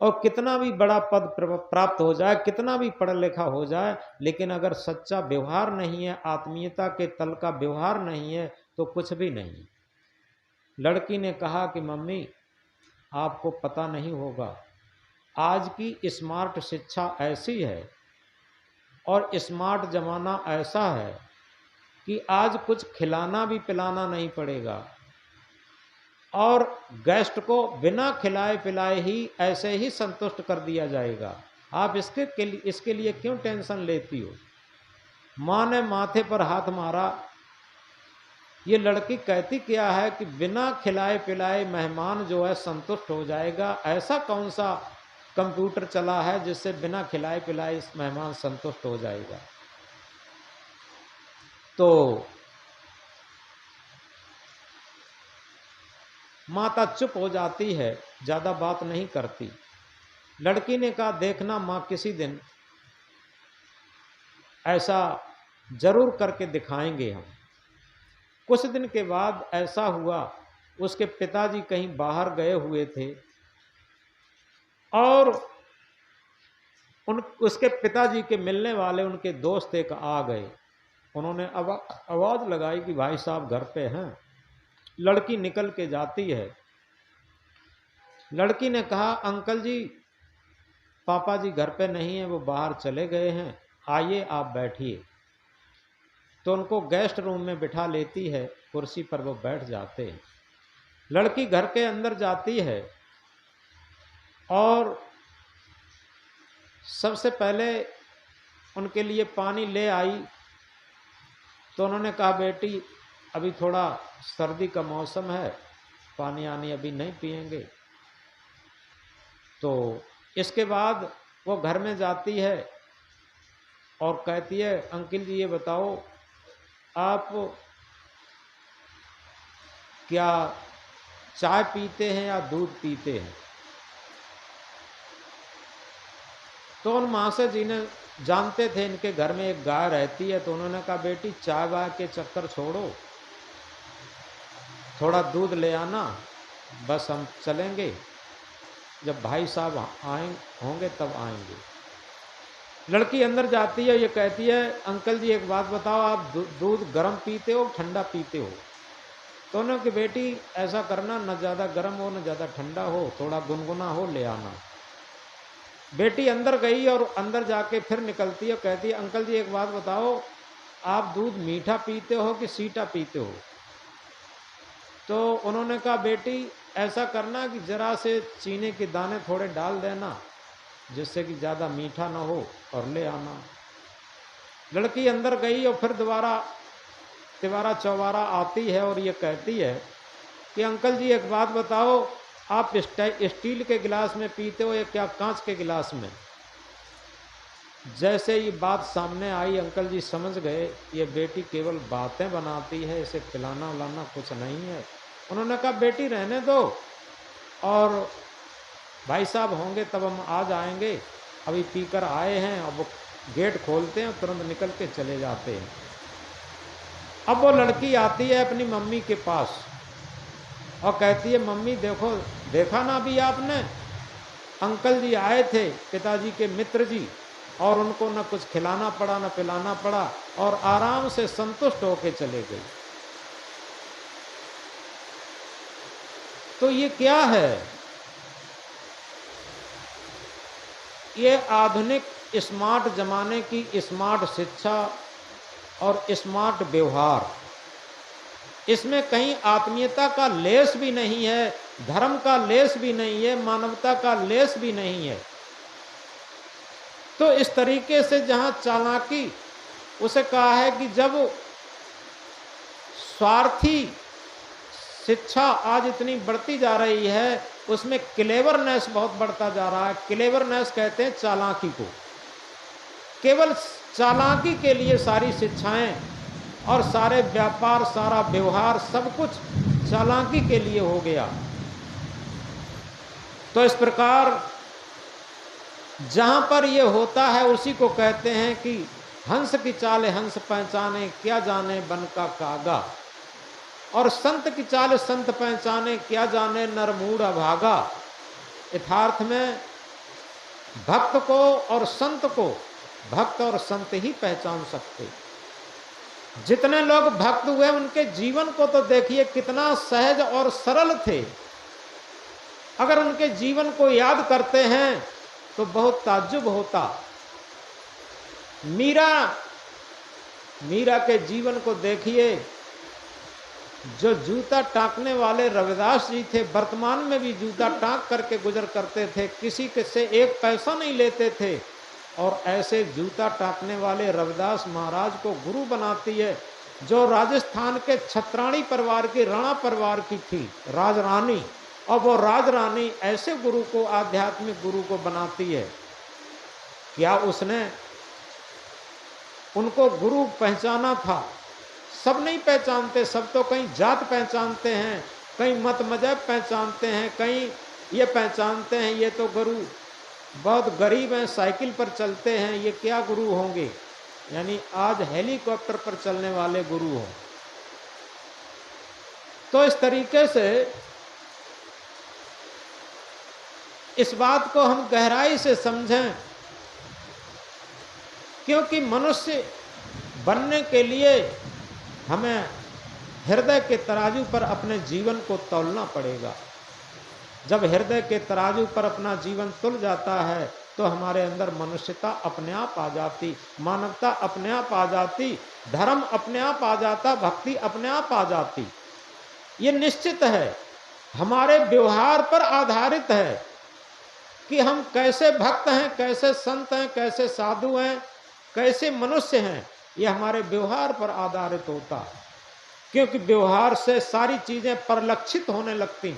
और कितना भी बड़ा पद प्राप्त हो जाए, कितना भी पढ़ा लिखा हो जाए, लेकिन अगर सच्चा व्यवहार नहीं है, आत्मीयता के तल का व्यवहार नहीं है, तो कुछ भी नहीं। लड़की ने कहा कि मम्मी, आपको पता नहीं होगा, आज की स्मार्ट शिक्षा ऐसी है और स्मार्ट ज़माना ऐसा है कि आज कुछ खिलाना भी पिलाना नहीं पड़ेगा और गेस्ट को बिना खिलाए पिलाए ही ऐसे ही संतुष्ट कर दिया जाएगा। आप इसके लिए क्यों टेंशन लेती हो? माँ ने माथे पर हाथ मारा। ये लड़की कहती क्या है कि बिना खिलाए पिलाए मेहमान जो है संतुष्ट हो जाएगा। ऐसा कौन सा कंप्यूटर चला है जिससे बिना खिलाए पिलाए मेहमान संतुष्ट हो जाएगा? तो माता चुप हो जाती है, ज़्यादा बात नहीं करती। लड़की ने कहा, देखना माँ, किसी दिन ऐसा जरूर करके दिखाएंगे हम। कुछ दिन के बाद ऐसा हुआ, उसके पिताजी कहीं बाहर गए हुए थे और उसके पिताजी के मिलने वाले उनके दोस्त एक आ गए। उन्होंने आवाज़ लगाई कि भाई साहब घर पे हैं। लड़की निकल के जाती है। लड़की ने कहा, अंकल जी, पापा जी घर पे नहीं है, वो बाहर चले गए हैं, आइए आप बैठिए। तो उनको गेस्ट रूम में बिठा लेती है, कुर्सी पर वो बैठ जाते हैं। लड़की घर के अंदर जाती है और सबसे पहले उनके लिए पानी ले आई। तो उन्होंने कहा, बेटी अभी थोड़ा सर्दी का मौसम है, पानी आनी अभी नहीं पिएंगे। तो इसके बाद वो घर में जाती है और कहती है, अंकल जी ये बताओ, आप क्या चाय पीते हैं या दूध पीते हैं? तो उन मासा जी ने जानते थे इनके घर में एक गाय रहती है, तो उन्होंने कहा, बेटी चाय वाय के चक्कर छोड़ो, थोड़ा दूध ले आना, बस हम चलेंगे, जब भाई साहब होंगे तब आएंगे। लड़की अंदर जाती है, ये कहती है, अंकल जी एक बात बताओ, आप दूध गर्म पीते हो ठंडा पीते हो? तो उन्होंने कि बेटी ऐसा करना, न ज़्यादा गर्म हो न ज़्यादा ठंडा हो, थोड़ा गुनगुना हो, ले आना। बेटी अंदर गई और अंदर जाके फिर निकलती है, कहती है, अंकल जी एक बात बताओ, आप दूध मीठा पीते हो कि सीटा पीते हो? तो उन्होंने कहा, बेटी ऐसा करना कि ज़रा से चीनी के दाने थोड़े डाल देना, जिससे कि ज़्यादा मीठा ना हो, और ले आना। लड़की अंदर गई और फिर तिवारा चौबारा आती है और ये कहती है कि अंकल जी एक बात बताओ, आप स्टील के गिलास में पीते हो या क्या कांच के गिलास में? जैसे ये बात सामने आई, अंकल जी समझ गए ये बेटी केवल बातें बनाती है, इसे पिलाना उलाना कुछ नहीं है। उन्होंने कहा, बेटी रहने दो, और भाई साहब होंगे तब हम आ जाएंगे, अभी पीकर आए हैं। अब वो गेट खोलते हैं और तुरंत निकल के चले जाते हैं। अब वो लड़की आती है अपनी मम्मी के पास और कहती है, मम्मी देखो, देखा ना अभी आपने, अंकल जी आए थे, पिताजी के मित्र जी, और उनको न कुछ खिलाना पड़ा न पिलाना पड़ा, और आराम से संतुष्ट होके चले गए। तो ये क्या है? ये आधुनिक स्मार्ट जमाने की स्मार्ट शिक्षा और स्मार्ट व्यवहार, इसमें कहीं आत्मीयता का लेस भी नहीं है, धर्म का लेस भी नहीं है, मानवता का लेस भी नहीं है। तो इस तरीके से जहां चालाकी, उसे कहा है कि जब स्वार्थी शिक्षा आज इतनी बढ़ती जा रही है, उसमें क्लेवरनेस बहुत बढ़ता जा रहा है। क्लेवरनेस कहते हैं चालाकी को। केवल चालाकी के लिए सारी शिक्षाएं और सारे व्यापार, सारा व्यवहार, सब कुछ चालाकी के लिए हो गया। तो इस प्रकार जहां पर ये होता है, उसी को कहते हैं कि हंस की चाल हंस पहचाने, क्या जाने बन का कागा। और संत की चाल संत पहचाने, क्या जाने नरमूढ़ अभागा। यथार्थ में भक्त को और संत को भक्त और संत ही पहचान सकते। जितने लोग भक्त हुए उनके जीवन को तो देखिए कितना सहज और सरल थे। अगर उनके जीवन को याद करते हैं तो बहुत ताज्जुब होता। मीरा के जीवन को देखिए। जो जूता टाँकने वाले रविदास जी थे, वर्तमान में भी जूता टाँक करके गुजर करते थे, किसी के से एक पैसा नहीं लेते थे। और ऐसे जूता टाँकने वाले रविदास महाराज को गुरु बनाती है, जो राजस्थान के छत्राणी परिवार की, राणा परिवार की थी राजरानी। और वो राजरानी ऐसे गुरु को, आध्यात्मिक गुरु को बनाती है। क्या उसने उनको गुरु पहचाना था? सब नहीं पहचानते। सब तो कहीं जात पहचानते हैं, कहीं मत मजहब पहचानते हैं, कहीं ये पहचानते हैं ये तो गुरु बहुत गरीब हैं, साइकिल पर चलते हैं, ये क्या गुरु होंगे। यानी आज हेलीकॉप्टर पर चलने वाले गुरु हो। तो इस तरीके से इस बात को हम गहराई से समझें, क्योंकि मनुष्य बनने के लिए हमें हृदय के तराजू पर अपने जीवन को तौलना पड़ेगा। जब हृदय के तराजू पर अपना जीवन तुल जाता है तो हमारे अंदर मनुष्यता अपने आप आ जाती, मानवता अपने आप आ जाती, धर्म अपने आप आ जाता, भक्ति अपने आप आ जाती। ये निश्चित है, हमारे व्यवहार पर आधारित है कि हम कैसे भक्त हैं, कैसे संत हैं, कैसे साधु हैं, कैसे मनुष्य हैं। ये हमारे व्यवहार पर आधारित होता है, क्योंकि व्यवहार से सारी चीजें परिलक्षित होने लगती।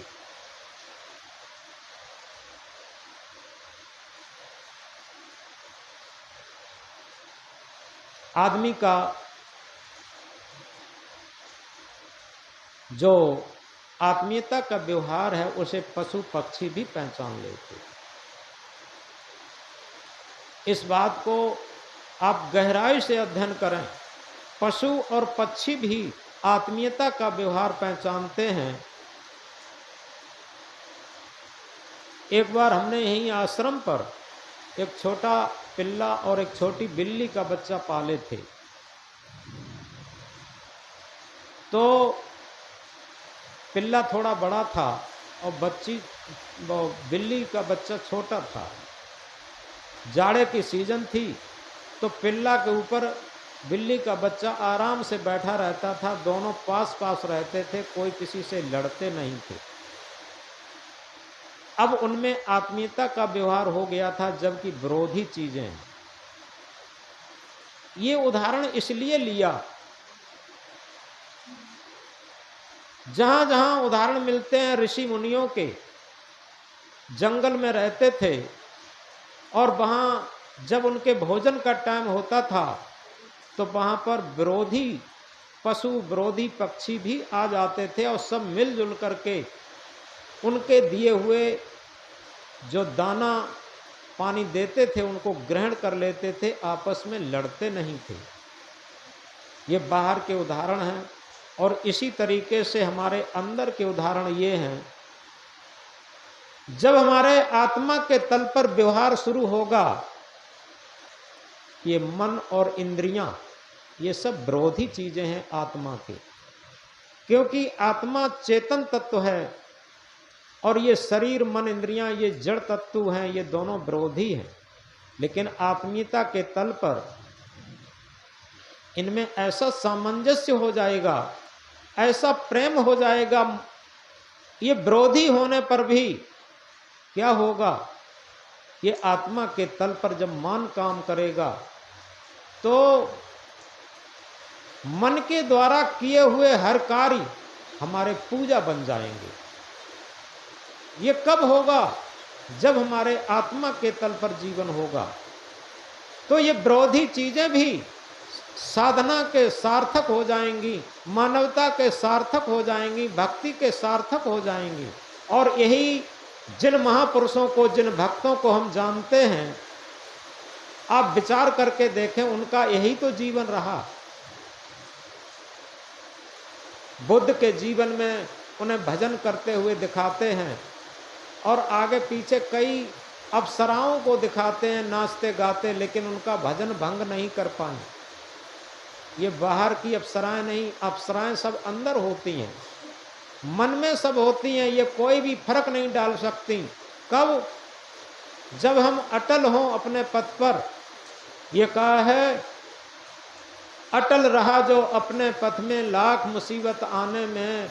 आदमी का जो आत्मीयता का व्यवहार है उसे पशु पक्षी भी पहचान लेते। इस बात को आप गहराई से अध्ययन करें। पशु और पक्षी भी आत्मीयता का व्यवहार पहचानते हैं। एक बार हमने यहीं आश्रम पर एक छोटा पिल्ला और एक छोटी बिल्ली का बच्चा पाले थे। तो पिल्ला थोड़ा बड़ा था और बिल्ली का बच्चा छोटा था। जाड़े की सीजन थी तो पिल्ला के ऊपर बिल्ली का बच्चा आराम से बैठा रहता था। दोनों पास पास रहते थे, कोई किसी से लड़ते नहीं थे। अब उनमें आत्मीयता का व्यवहार हो गया था, जबकि विरोधी चीजें हैं। ये उदाहरण इसलिए लिया, जहां जहां उदाहरण मिलते हैं ऋषि मुनियों के, जंगल में रहते थे और वहां जब उनके भोजन का टाइम होता था तो वहां पर विरोधी पशु, विरोधी पक्षी भी आ जाते थे और सब मिलजुल करके उनके दिए हुए जो दाना पानी देते थे उनको ग्रहण कर लेते थे, आपस में लड़ते नहीं थे। ये बाहर के उदाहरण हैं। और इसी तरीके से हमारे अंदर के उदाहरण ये हैं। जब हमारे आत्मा के तल पर व्यवहार शुरू होगा, ये मन और इंद्रियां, ये सब विरोधी चीजें हैं आत्मा के, क्योंकि आत्मा चेतन तत्व है और ये शरीर, मन, इंद्रियां ये जड़ तत्व हैं, ये दोनों विरोधी हैं। लेकिन आत्मीयता के तल पर इनमें ऐसा सामंजस्य हो जाएगा, ऐसा प्रेम हो जाएगा, ये विरोधी होने पर भी क्या होगा, ये आत्मा के तल पर जब मन काम करेगा तो मन के द्वारा किए हुए हर कार्य हमारे पूजा बन जाएंगे। ये कब होगा? जब हमारे आत्मा के तल पर जीवन होगा। तो ये विरोधी चीजें भी साधना के सार्थक हो जाएंगी, मानवता के सार्थक हो जाएंगी, भक्ति के सार्थक हो जाएंगी। और यही जिन महापुरुषों को, जिन भक्तों को हम जानते हैं आप विचार करके देखें, उनका यही तो जीवन रहा। बुद्ध के जीवन में उन्हें भजन करते हुए दिखाते हैं और आगे पीछे कई अप्सराओं को दिखाते हैं नाचते गाते, लेकिन उनका भजन भंग नहीं कर पाए। ये बाहर की अप्सराएं नहीं, अप्सराएं सब अंदर होती हैं, मन में सब होती हैं, ये कोई भी फर्क नहीं डाल सकती। कब? जब हम अटल हों अपने पथ पर। ये कहा है, अटल रहा जो अपने पथ में लाख मुसीबत आने में,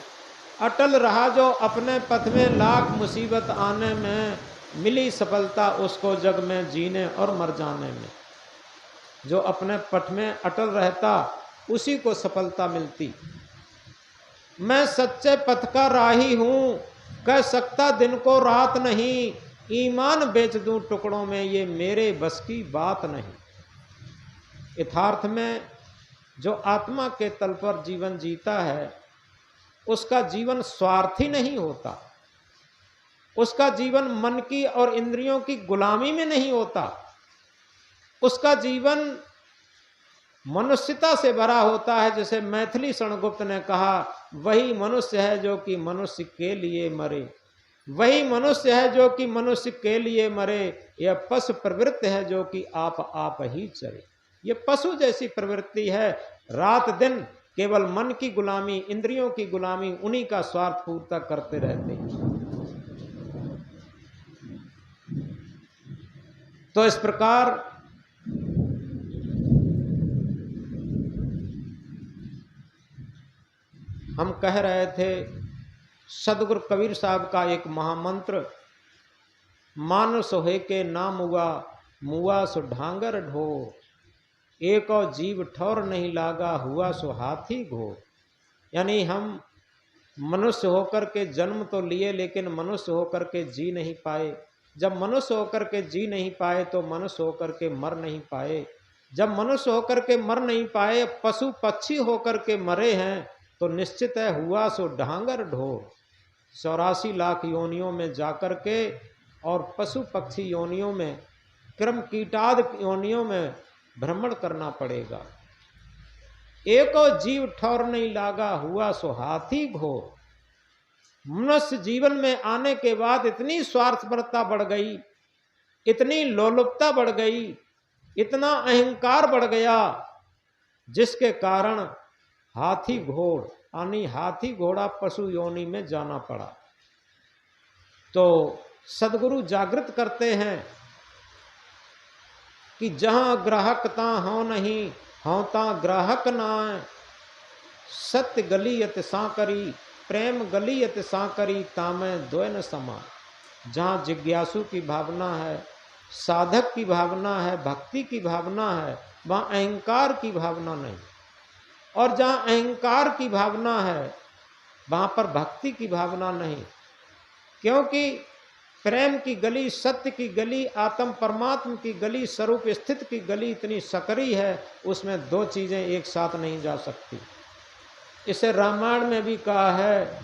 अटल रहा जो अपने पथ में लाख मुसीबत आने में, मिली सफलता उसको जग में जीने और मर जाने में। जो अपने पथ में अटल रहता उसी को सफलता मिलती। मैं सच्चे पथ का राही हूं, कह सकता दिन को रात नहीं, ईमान बेच दूं टुकड़ों में, ये मेरे बस की बात नहीं। यथार्थ में जो आत्मा के तल पर जीवन जीता है उसका जीवन स्वार्थी नहीं होता, उसका जीवन मन की और इंद्रियों की गुलामी में नहीं होता, उसका जीवन मनुष्यता से भरा होता है। जैसे मैथिली शरणगुप्त ने कहा, वही मनुष्य है जो कि मनुष्य के लिए मरे, वही मनुष्य है जो कि मनुष्य के लिए मरे, यह पशु प्रवृत्ति है जो कि आप ही चरे। ये पशु जैसी प्रवृत्ति है, रात दिन केवल मन की गुलामी, इंद्रियों की गुलामी, उन्हीं का स्वार्थ पूर्ता करते रहते हैं। तो इस प्रकार हम कह रहे थे, सदगुरु कबीर साहब का एक महामंत्र, मानुष होए के ना मुआ, मुआ सो ढांगर ढो, एक और जीव ठौर नहीं लागा, हुआ सो हाथी घो। यानी हम मनुष्य होकर के जन्म तो लिए, लेकिन मनुष्य होकर के जी नहीं पाए। जब मनुष्य होकर के जी नहीं पाए तो मनुष्य होकर के मर नहीं पाए। जब मनुष्य होकर के मर नहीं पाए, पशु पक्षी होकर के मरे हैं, तो निश्चित है हुआ सो ढांगर ढोर। 84 लाख योनियों में जाकर के और पशु पक्षी योनियों में, क्रम कीटाद योनियों में भ्रमण करना पड़ेगा। एक और जीव ठौर नहीं लागा, हुआ सो हाथी घोर। मनुष्य जीवन में आने के बाद इतनी स्वार्थपरता बढ़ गई, इतनी लोलुपता बढ़ गई, इतना अहंकार बढ़ गया, जिसके कारण हाथी घोड़ यानी हाथी घोड़ा पशु योनि में जाना पड़ा। तो सदगुरु जागृत करते हैं कि जहां ग्राहक ता हो नहीं, हों ता ग्राहक ना, सत्य गलियत सांकरी, प्रेम गलियत सांकरी, तामे द्वैन समा। जहाँ जिज्ञासु की भावना है, साधक की भावना है, भक्ति की भावना है, वहाँ अहंकार की भावना नहीं। और जहाँ अहंकार की भावना है वहाँ पर भक्ति की भावना नहीं, क्योंकि प्रेम की गली, सत्य की गली, आत्म परमात्मा की गली, स्वरूप स्थित की गली इतनी सकरी है, उसमें दो चीज़ें एक साथ नहीं जा सकती। इसे रामायण में भी कहा है,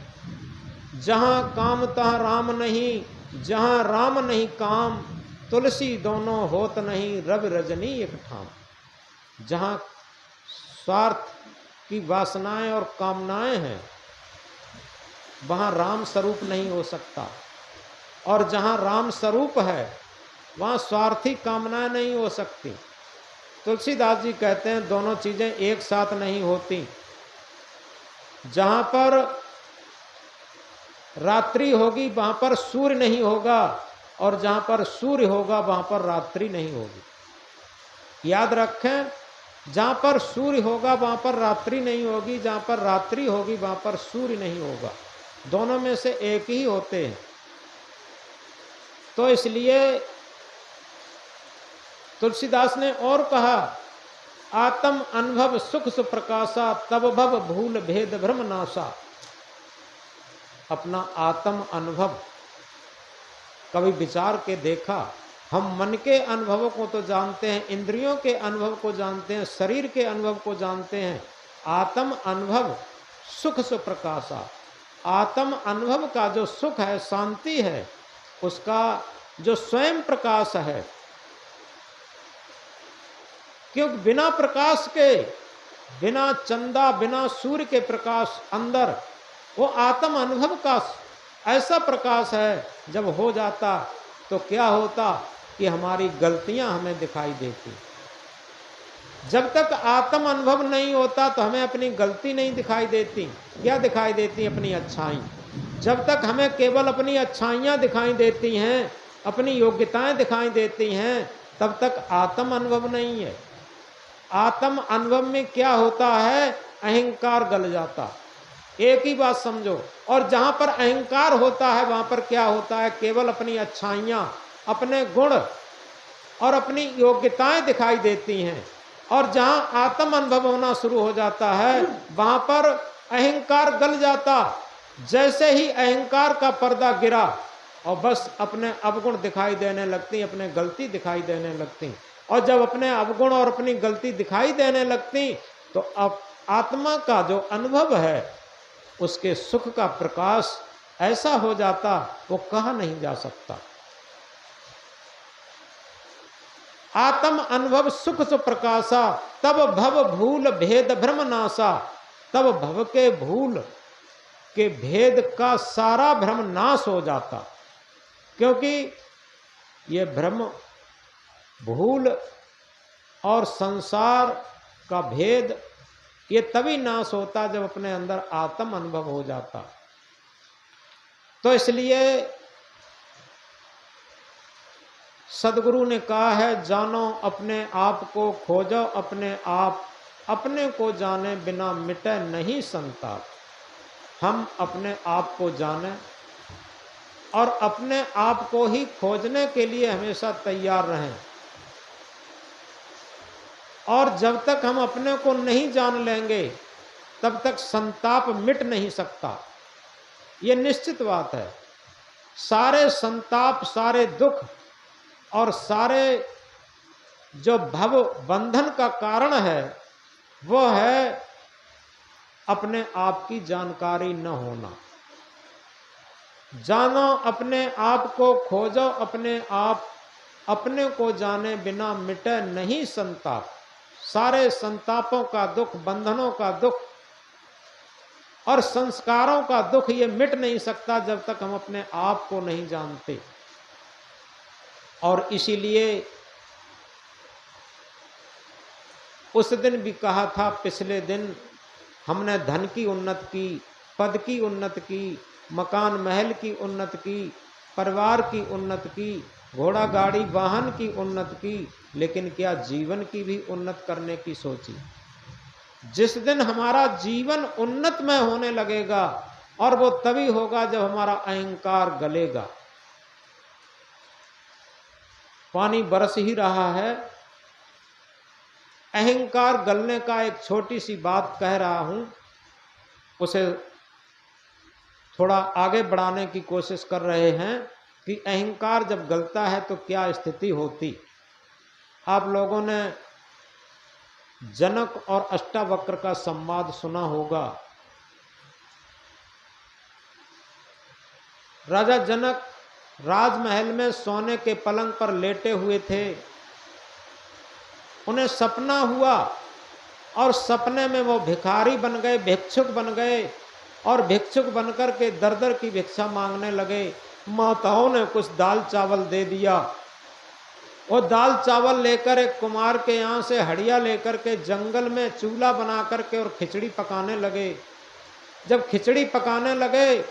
जहाँ काम तहाँ राम नहीं, जहाँ राम नहीं काम, तुलसी दोनों होत नहीं, रवि रजनी एक ठाम। जहाँ स्वार्थ की वासनाएं और कामनाएं हैं वहाँ राम स्वरूप नहीं हो सकता, और जहाँ राम स्वरूप है वहाँ स्वार्थी कामनाएं नहीं हो सकती। तुलसीदास जी कहते हैं दोनों चीज़ें एक साथ नहीं होती। जहाँ पर रात्रि होगी वहाँ पर सूर्य नहीं होगा, और जहाँ पर सूर्य होगा वहाँ पर रात्रि नहीं होगी। याद रखें, जहाँ पर सूर्य होगा वहाँ पर रात्रि नहीं होगी, जहाँ पर रात्रि होगी वहाँ पर सूर्य नहीं होगा। दोनों में से एक ही होते हैं। तो इसलिए तुलसीदास ने और कहा, आत्म अनुभव सुख सुप्रकाशा, तब भव भूल भेद भ्रम नाशा। अपना आत्म अनुभव कभी विचार के देखा? हम मन के अनुभवों को तो जानते हैं, इंद्रियों के अनुभव को जानते हैं, शरीर के अनुभव को जानते हैं। आत्म अनुभव सुख सुप्रकाशा, आत्म अनुभव का जो सुख है, शांति है, उसका जो स्वयं प्रकाश है, क्योंकि बिना प्रकाश के, बिना चंदा, बिना सूर्य के प्रकाश अंदर, वो आत्म अनुभव का ऐसा प्रकाश है। जब हो जाता तो क्या होता कि हमारी गलतियां हमें दिखाई देती। जब तक आत्म अनुभव नहीं होता तो हमें अपनी गलती नहीं दिखाई देती। क्या दिखाई देती? अपनी अच्छाई। जब तक हमें केवल अपनी अच्छाइयाँ दिखाई देती हैं, अपनी योग्यताएं दिखाई देती हैं, तब तक आत्म अनुभव नहीं है। आत्म अनुभव में क्या होता है? अहंकार गल जाता। एक ही बात समझो। और जहां पर अहंकार होता है वहां पर क्या होता है? केवल अपनी अच्छाइयाँ, अपने गुण और अपनी योग्यताएं दिखाई देती हैं। और जहां आत्म अनुभव होना शुरू हो जाता है वहां पर अहंकार गल जाता। जैसे ही अहंकार का पर्दा गिरा और बस अपने अवगुण दिखाई देने लगती, अपने गलती दिखाई देने लगती। और जब अपने अवगुण और अपनी गलती दिखाई देने लगती तो अब आत्मा का जो अनुभव है उसके सुख का प्रकाश ऐसा हो जाता वो कहा नहीं जा सकता। आत्म अनुभव सुख सु प्रकाशा, तब भव भूल भेद भ्रम नाशा। तब भव के भूल के भेद का सारा भ्रम नाश हो जाता। क्योंकि ये भ्रम, भूल और संसार का भेद ये तभी नाश होता जब अपने अंदर आत्म अनुभव हो जाता। तो इसलिए सदगुरु ने कहा है, जानो अपने आप को, खोजो अपने आप, अपने को जाने बिना मिटे नहीं संताप। हम अपने आप को जाने और अपने आप को ही खोजने के लिए हमेशा तैयार रहें। और जब तक हम अपने को नहीं जान लेंगे तब तक संताप मिट नहीं सकता। ये निश्चित बात है। सारे संताप, सारे दुख और सारे जो भव बंधन का कारण है वो है अपने आप की जानकारी न होना। जानो अपने आप को, खोजो अपने आप, अपने को जाने बिना मिटे नहीं संताप। सारे संतापों का दुख, बंधनों का दुख और संस्कारों का दुख ये मिट नहीं सकता जब तक हम अपने आप को नहीं जानते। और इसीलिए उस दिन भी कहा था, पिछले दिन हमने धन की उन्नति की, पद की उन्नति की, मकान महल की उन्नति की, परिवार की उन्नति की, घोड़ा गाड़ी वाहन की उन्नति की, लेकिन क्या जीवन की भी उन्नति करने की सोची? जिस दिन हमारा जीवन उन्नतमय होने लगेगा, और वो तभी होगा जब हमारा अहंकार गलेगा। पानी बरस ही रहा है, अहंकार गलने का एक छोटी सी बात कह रहा हूं, उसे थोड़ा आगे बढ़ाने की कोशिश कर रहे हैं कि अहंकार जब गलता है तो क्या स्थिति होती। आप लोगों ने जनक और अष्टावक्र का संवाद सुना होगा। राजा जनक राजमहल में सोने के पलंग पर लेटे हुए थे। उन्हें सपना हुआ और सपने में वो भिखारी बन गए, भिक्षुक बन गए, और भिक्षुक बनकर के दर दर की भिक्षा मांगने लगे। माताओं ने कुछ दाल चावल दे दिया। वो दाल चावल लेकर एक कुमार के यहाँ से हड़िया लेकर के जंगल में चूल्हा बना करके और खिचड़ी पकाने लगे। जब खिचड़ी पकाने लगे,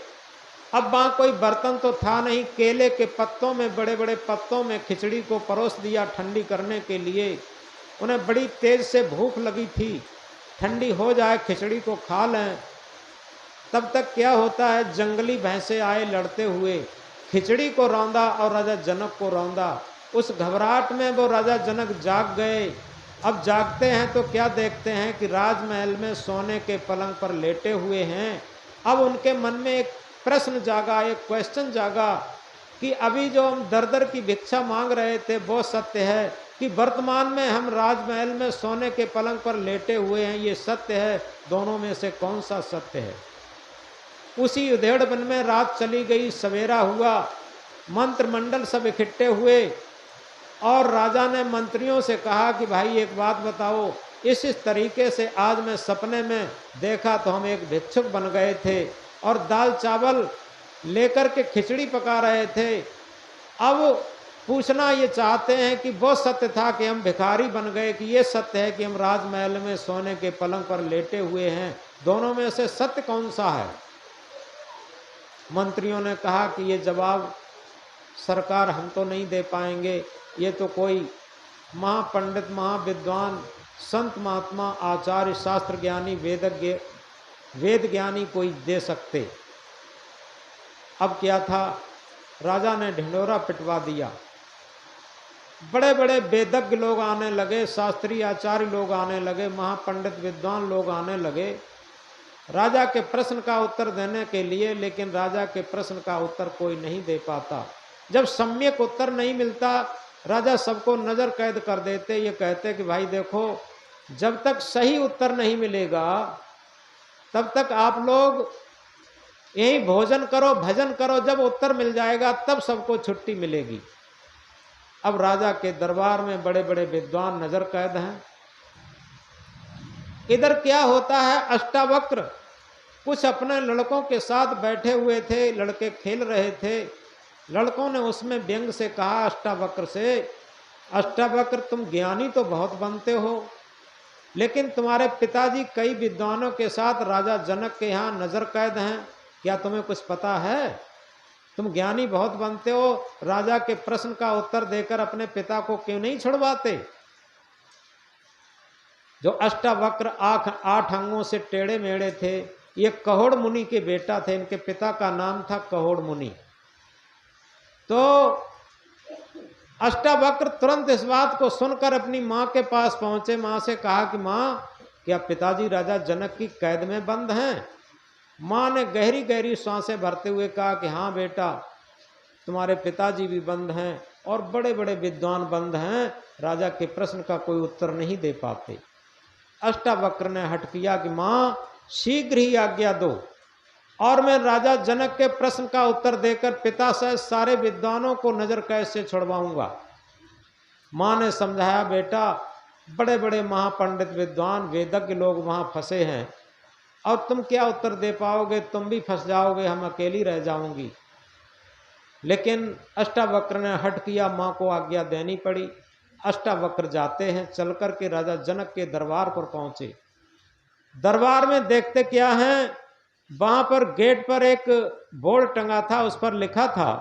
अब वहाँ कोई बर्तन तो था नहीं, केले के पत्तों में, बड़े बड़े पत्तों में खिचड़ी को परोस दिया ठंडी करने के लिए। उन्हें बड़ी तेज से भूख लगी थी, ठंडी हो जाए खिचड़ी को खा लें। तब तक क्या होता है, जंगली भैंसे आए लड़ते हुए, खिचड़ी को रौंदा और राजा जनक को रौंदा। उस घबराहट में वो राजा जनक जाग गए। अब जागते हैं तो क्या देखते हैं कि राजमहल में सोने के पलंग पर लेटे हुए हैं। अब उनके मन में एक प्रश्न जागा, एक क्वेश्चन जागा कि अभी जो हम दर दर की भिक्षा मांग रहे थे वो सत्य है कि वर्तमान में हम राजमहल में सोने के पलंग पर लेटे हुए हैं, ये सत्य है? दोनों में से कौन सा सत्य है? उसी उधेड़ वन में रात चली गई, सवेरा हुआ, मंत्रिमंडल सब इकट्ठे हुए और राजा ने मंत्रियों से कहा कि भाई एक बात बताओ, इस तरीके से आज मैं सपने में देखा तो हम एक भिक्षुक बन गए थे और दाल चावल लेकर के खिचड़ी पका रहे थे। अब पूछना ये चाहते हैं कि वो सत्य था कि हम भिखारी बन गए, कि ये सत्य है कि हम राजमहल में सोने के पलंग पर लेटे हुए हैं, दोनों में से सत्य कौन सा है? मंत्रियों ने कहा कि ये जवाब सरकार हम तो नहीं दे पाएंगे, ये तो कोई महापंडित महाविद्वान संत महात्मा आचार्य शास्त्र ज्ञानी वेद ज्ञानी कोई दे सकते। अब क्या था, राजा ने ढिंढोरा पिटवा दिया। बड़े बड़े वेदज्ञ लोग आने लगे, शास्त्री आचार्य लोग आने लगे, महापंडित विद्वान लोग आने लगे राजा के प्रश्न का उत्तर देने के लिए, लेकिन राजा के प्रश्न का उत्तर कोई नहीं दे पाता। जब सम्यक उत्तर नहीं मिलता, राजा सबको नजर कैद कर देते। ये कहते कि भाई देखो, जब तक सही उत्तर नहीं मिलेगा तब तक आप लोग यही भोजन करो, भजन करो, जब उत्तर मिल जाएगा तब सबको छुट्टी मिलेगी। अब राजा के दरबार में बड़े बड़े विद्वान नजर कैद हैं। इधर क्या होता है, अष्टावक्र कुछ अपने लड़कों के साथ बैठे हुए थे, लड़के खेल रहे थे। लड़कों ने उसमें व्यंग से कहा अष्टावक्र से, अष्टावक्र तुम ज्ञानी तो बहुत बनते हो, लेकिन तुम्हारे पिताजी कई विद्वानों के साथ राजा जनक के यहाँ नजर कैद हैं, क्या तुम्हें कुछ पता है? तुम ज्ञानी बहुत बनते हो, राजा के प्रश्न का उत्तर देकर अपने पिता को क्यों नहीं छुड़वाते? जो अष्टावक्र 8 अंगों से टेढ़े मेढ़े थे, ये कहोड़ मुनि के बेटा थे, इनके पिता का नाम था कहोड़ मुनि। तो अष्टावक्र तुरंत इस बात को सुनकर अपनी माँ के पास पहुंचे। माँ से कहा कि माँ, क्या पिताजी राजा जनक की कैद में बंद हैं? माँ ने गहरी गहरी सांसें भरते हुए कहा कि हाँ बेटा, तुम्हारे पिताजी भी बंद हैं और बड़े बड़े विद्वान बंद हैं, राजा के प्रश्न का कोई उत्तर नहीं दे पाते। अष्टावक्र ने हठ किया कि माँ शीघ्र ही आज्ञा दो और मैं राजा जनक के प्रश्न का उत्तर देकर पिता सहित सारे विद्वानों को नजर कैद से छुड़वाऊंगा। माँ ने समझाया, बेटा बड़े बड़े महापंडित विद्वान वेदज्ञ लोग वहां फंसे हैं और तुम क्या उत्तर दे पाओगे, तुम भी फंस जाओगे, हम अकेली रह जाऊंगी। लेकिन अष्टावक्र ने हट किया, माँ को आज्ञा देनी पड़ी। अष्टावक्र जाते हैं, चल कर के राजा जनक के दरबार पर पहुंचे। दरबार में देखते क्या है, वहां पर गेट पर एक बोर्ड टंगा था, उस पर लिखा था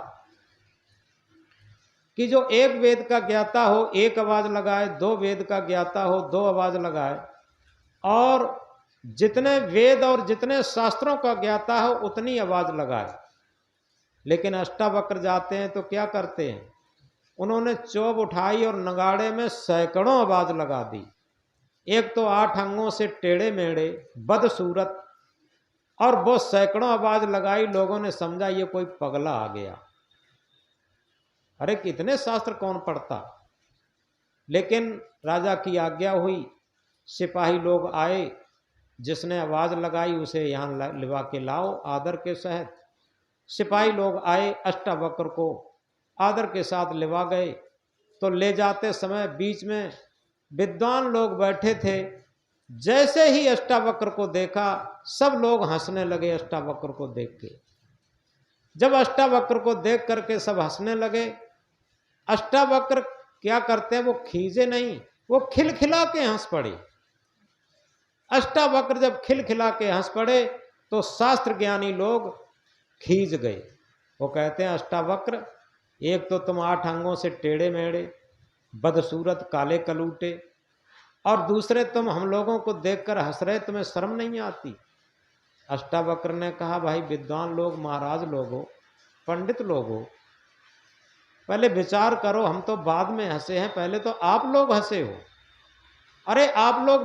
कि जो एक वेद का ज्ञाता हो एक आवाज लगाए, 2 वेद का ज्ञाता हो 2 आवाज लगाए, और जितने वेद और जितने शास्त्रों का ज्ञाता हो उतनी आवाज लगाए। लेकिन अष्टावक्र जाते हैं तो क्या करते हैं, उन्होंने चोब उठाई और नगाड़े में सैकड़ों आवाज लगा दी। एक तो 8 अंगों से टेढ़े मेढ़े बदसूरत, और वो सैकड़ों आवाज लगाई। लोगों ने समझा ये कोई पगला आ गया, अरे कितने शास्त्र कौन पढ़ता। लेकिन राजा की आज्ञा हुई, सिपाही लोग आए, जिसने आवाज लगाई उसे यहाँ लिवा के लाओ आदर के सहित। सिपाही लोग आए, अष्टावक्र को आदर के साथ लिवा गए। तो ले जाते समय बीच में विद्वान लोग बैठे थे। जैसे ही अष्टावक्र को देखा सब लोग हंसने लगे। अष्टावक्र को देख के, जब अष्टावक्र को देख करके सब हंसने लगे, अष्टावक्र क्या करते हैं, वो खींचे नहीं, वो खिलखिला के हंस पड़े। अष्टावक्र जब खिलखिला के हंस पड़े तो शास्त्र ज्ञानी लोग खींच गए। वो कहते हैं, अष्टावक्र एक तो तुम 8 अंगों से टेढ़े मेढ़े बदसूरत काले कलूटे, और दूसरे तुम हम लोगों को देखकर हंस रहे, तुम्हें शर्म नहीं आती? अष्टावक्र ने कहा, भाई विद्वान लोग, महाराज लोग हो, पंडित लोग हो, पहले विचार करो, हम तो बाद में हंसे हैं, पहले तो आप लोग हंसे हो। अरे आप लोग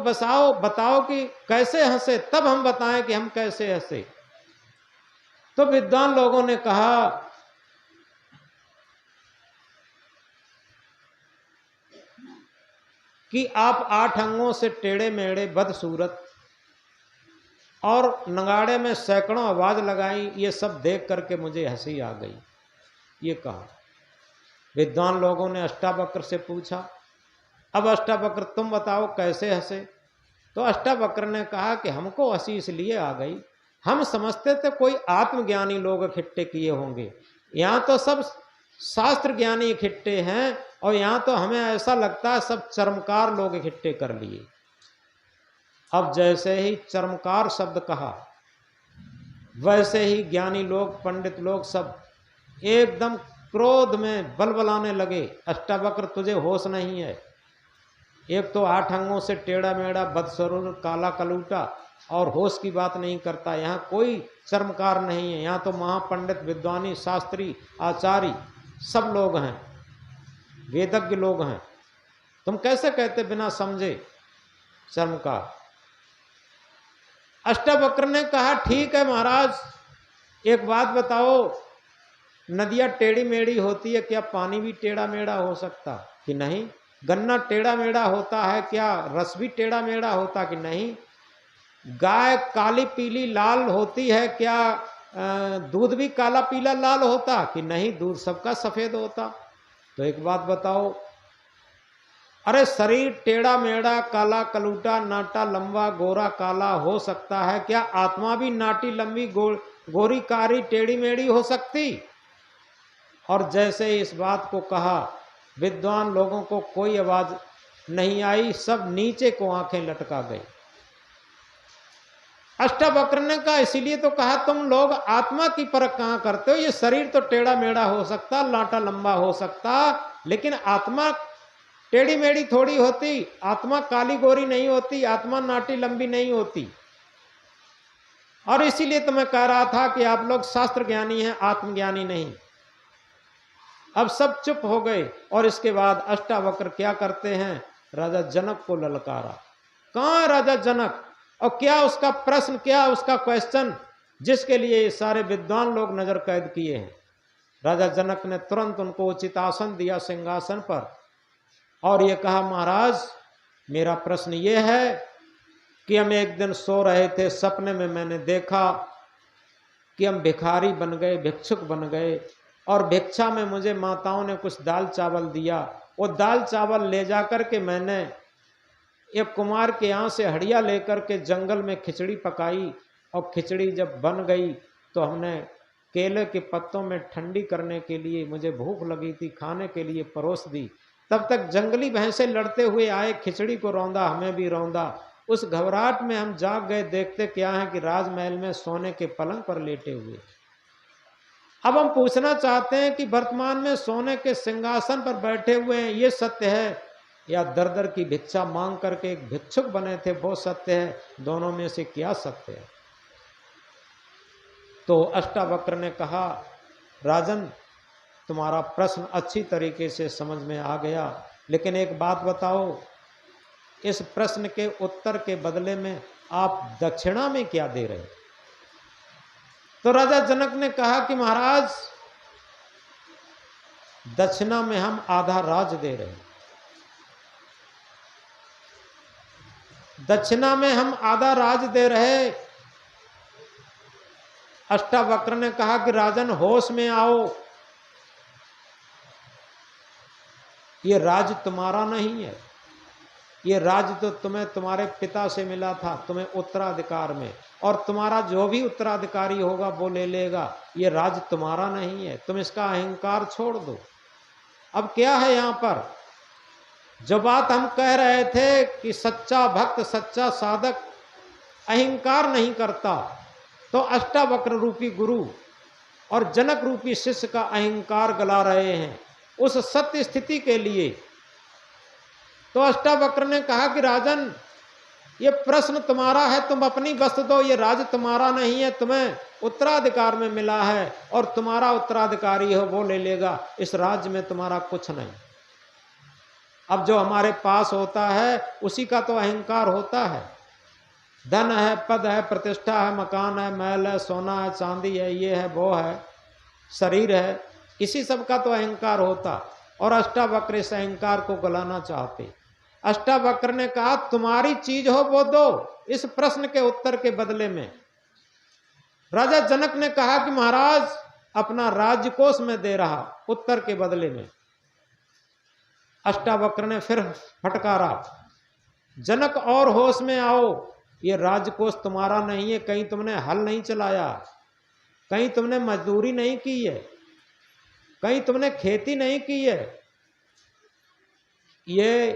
बताओ कि कैसे हंसे, तब हम बताएं कि हम कैसे हंसे। तो विद्वान लोगों ने कहा कि आप 8 अंगों से टेढ़े मेढ़े बदसूरत और नगाड़े में सैकड़ों आवाज लगाई, ये सब देख करके मुझे हंसी आ गई, ये कहा। विद्वान लोगों ने अष्टावक्र से पूछा, अब अष्टावक्र तुम बताओ कैसे हंसे। तो अष्टावक्र ने कहा कि हमको हंसी इसलिए आ गई, हम समझते थे कोई आत्मज्ञानी लोग इकट्ठे किए होंगे, यहाँ तो सब शास्त्र ज्ञानी इकट्ठे हैं, और यहाँ तो हमें ऐसा लगता है सब चर्मकार लोग इकट्ठे कर लिए। अब जैसे ही चर्मकार शब्द कहा, वैसे ही ज्ञानी लोग, पंडित लोग सब एकदम क्रोध में बलबलाने लगे, अष्टावक्र तुझे होश नहीं है, एक तो 8 अंगों से टेढ़ा मेढ़ा, बदसरूर, काला कलूटा, और होश की बात नहीं करता। यहाँ कोई चर्मकार नहीं है, यहाँ तो महापंडित, विद्वानी, शास्त्री, आचार्य सब लोग हैं, वेदज्ञ लोग हैं, तुम कैसे कहते बिना समझे चर्मकार। अष्टावक्र ने कहा ठीक है महाराज, एक बात बताओ, नदियाँ टेढ़ी मेढ़ी होती है, क्या पानी भी टेढ़ा मेढ़ा हो सकता कि नहीं? गन्ना टेढ़ा मेढ़ा होता है, क्या रस भी टेढ़ा मेढ़ा होता कि नहीं? गाय काली पीली लाल होती है, क्या दूध भी काला पीला लाल होता कि नहीं? दूध सबका सफेद होता। तो एक बात बताओ, अरे शरीर टेढ़ा मेढ़ा, काला कलूटा, नाटा लंबा, गोरा काला हो सकता है, क्या आत्मा भी नाटी लंबी, गोरी कारी, टेढ़ी मेढ़ी हो सकती? और जैसे इस बात को कहा, विद्वान लोगों को कोई आवाज नहीं आई, सब नीचे को आंखें लटका गई। अष्टावक्र ने कहा इसीलिए तो कहा तुम लोग आत्मा की परख कहां करते हो, ये शरीर तो टेढ़ा मेढ़ा हो सकता, लाटा लंबा हो सकता, लेकिन आत्मा टेढ़ी मेढ़ी थोड़ी होती, आत्मा काली गोरी नहीं होती, आत्मा नाटी लंबी नहीं होती। और इसीलिए तो मैं कह रहा था कि आप लोग शास्त्र ज्ञानी हैं, आत्मज्ञानी नहीं। अब सब चुप हो गए, और इसके बाद अष्टावक्र क्या करते हैं, राजा जनक को ललकारा। कहाँ है राजा जनक, और क्या उसका प्रश्न, क्या उसका क्वेश्चन, जिसके लिए ये सारे विद्वान लोग नजर कैद किए हैं। राजा जनक ने तुरंत उनको उचित आसन दिया सिंहासन पर, और ये कहा महाराज मेरा प्रश्न ये है कि हम एक दिन सो रहे थे, सपने में मैंने देखा कि हम भिखारी बन गए, भिक्षुक बन गए, और भिक्षा में मुझे माताओं ने कुछ दाल चावल दिया। वो दाल चावल ले जाकर के मैंने एक कुमार के यहाँ से हड़िया लेकर के जंगल में खिचड़ी पकाई, और खिचड़ी जब बन गई तो हमने केले के पत्तों में ठंडी करने के लिए, मुझे भूख लगी थी, खाने के लिए परोस दी। तब तक जंगली भैंसे लड़ते हुए आए, खिचड़ी को रौंदा, हमें भी रौंदा। उस घबराहट में हम जाग गए, देखते क्या है कि राजमहल में सोने के पलंग पर लेटे हुए। अब हम पूछना चाहते हैं कि वर्तमान में सोने के सिंहासन पर बैठे हुए हैं, ये सत्य है, या दर दर की भिक्षा मांग करके एक भिक्षुक बने थे वो सत्य है? दोनों में से क्या सत्य है? तो अष्टावक्र ने कहा राजन तुम्हारा प्रश्न अच्छी तरीके से समझ में आ गया, लेकिन एक बात बताओ, इस प्रश्न के उत्तर के बदले में आप दक्षिणा में क्या दे रहे? तो राजा जनक ने कहा कि महाराज दक्षिणा में हम आधा राज दे रहे हैं, दक्षिणा में हम आधा राज दे रहे। अष्टावक्र ने कहा कि राजन होश में आओ, ये राज तुम्हारा नहीं है, ये राज तो तुम्हें तुम्हारे पिता से मिला था, तुम्हें उत्तराधिकार में, और तुम्हारा जो भी उत्तराधिकारी होगा वो ले लेगा, ये राज तुम्हारा नहीं है, तुम इसका अहंकार छोड़ दो। अब क्या है यहाँ पर, जो बात हम कह रहे थे कि सच्चा भक्त, सच्चा साधक अहंकार नहीं करता, तो अष्टावक्र रूपी गुरु और जनक रूपी शिष्य का अहंकार गला रहे हैं उस सत्य स्थिति के लिए। तो अष्टावक्र ने कहा कि राजन ये प्रश्न तुम्हारा है, तुम अपनी वस्तु दो, ये राज तुम्हारा नहीं है, तुम्हें उत्तराधिकार में मिला है, और तुम्हारा उत्तराधिकारी हो वो ले लेगा, इस राज्य में तुम्हारा कुछ नहीं। अब जो हमारे पास होता है उसी का तो अहंकार होता है, धन है, पद है, प्रतिष्ठा है, मकान है, महल है, सोना है, चांदी है, ये है, वो है, शरीर है, इसी सब का तो अहंकार होता। और अष्टावक्र इस अहंकार को गलाना चाहते। अष्टावक्र ने कहा तुम्हारी चीज हो वो दो, इस प्रश्न के उत्तर के बदले में। राजा जनक ने कहा कि महाराज अपना राज्यकोष में दे रहा उत्तर के बदले में। अष्टावक्र ने फिर फटकारा, जनक और होश में आओ, ये राजकोष तुम्हारा नहीं है, कहीं तुमने हल नहीं चलाया, कहीं तुमने मजदूरी नहीं की है, कहीं तुमने खेती नहीं की है, ये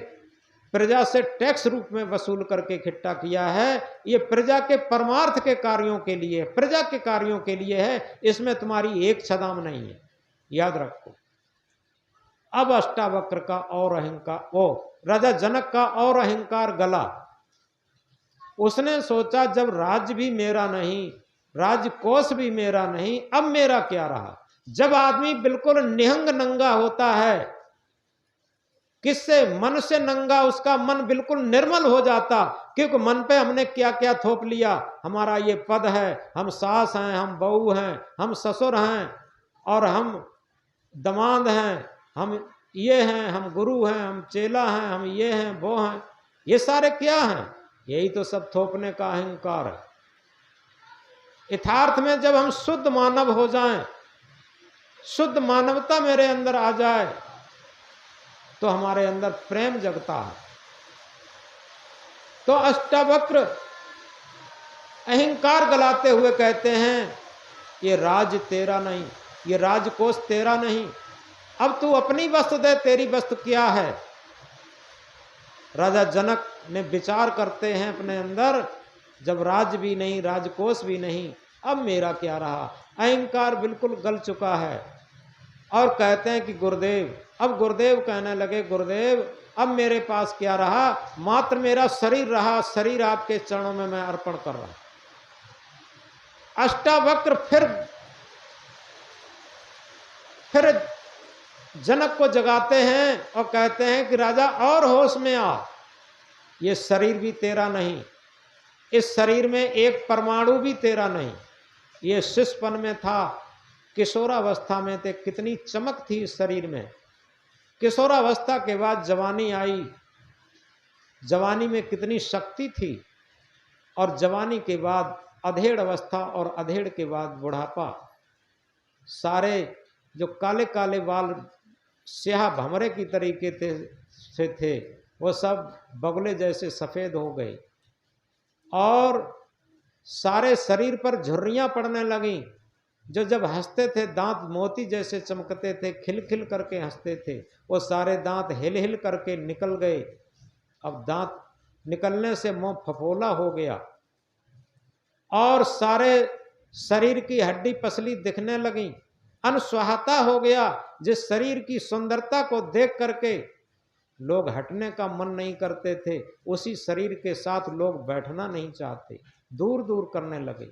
प्रजा से टैक्स रूप में वसूल करके इकट्ठा किया है, ये प्रजा के परमार्थ के कार्यों के लिए, प्रजा के कार्यों के लिए है, इसमें तुम्हारी एक छदाम नहीं है, याद रखो। अब अष्टावक्र का और अहंकार, वो राजा जनक का और अहंकार गला। उसने सोचा जब राज्य भी मेरा नहीं, राजकोष भी मेरा नहीं, अब मेरा क्या रहा। जब आदमी बिल्कुल निहंग नंगा होता है, किससे, मन से नंगा, उसका मन बिल्कुल निर्मल हो जाता, क्योंकि मन पे हमने क्या क्या थोप लिया, हमारा ये पद है, हम सास हैं, हम बहू हैं, हम ससुर हैं, और हम दमाद हैं, हम ये हैं, हम गुरु हैं, हम चेला हैं, हम ये हैं, वो हैं, ये सारे क्या हैं, यही तो सब थोपने का अहंकार है। यथार्थ में जब हम शुद्ध मानव हो जाएं, शुद्ध मानवता मेरे अंदर आ जाए, तो हमारे अंदर प्रेम जगता है। तो अष्टावक्र अहंकार गलाते हुए कहते हैं, ये राज तेरा नहीं, ये राजकोष तेरा नहीं, अब तू अपनी वस्तु दे, तेरी वस्तु क्या है। राजा जनक ने विचार करते हैं अपने अंदर, जब राज भी नहीं, राजकोष भी नहीं, अब मेरा क्या रहा। अहंकार बिल्कुल गल चुका है, और कहते हैं कि गुरुदेव, अब गुरुदेव कहने लगे, गुरुदेव अब मेरे पास क्या रहा, मात्र मेरा शरीर रहा, शरीर आपके चरणों में मैं अर्पण कर रहा हूं। अष्टावक्र फिर जनक को जगाते हैं और कहते हैं कि राजा और होश में आ, ये शरीर भी तेरा नहीं, इस शरीर में एक परमाणु भी तेरा नहीं। ये शिशुपन में था, किशोरावस्था में थे, कितनी चमक थी इस शरीर में, किशोरावस्था के बाद जवानी आई, जवानी में कितनी शक्ति थी, और जवानी के बाद अधेड़ अवस्था, और अधेड़ के बाद बुढ़ापा। सारे जो काले काले बाल स्याह भंवरे की तरीके से थे, वो सब बगुले जैसे सफ़ेद हो गए, और सारे शरीर पर झुर्रियाँ पड़ने लगीं। जो जब हंसते थे दांत मोती जैसे चमकते थे, खिल खिल करके हंसते थे, वो सारे दांत हिल हिल करके निकल गए। अब दांत निकलने से मुंह फफोला हो गया, और सारे शरीर की हड्डी पसली दिखने लगी, अनस्वाहता हो गया। जिस शरीर की सुंदरता को देख करके लोग हटने का मन नहीं करते थे, उसी शरीर के साथ लोग बैठना नहीं चाहते, दूर दूर करने लगे।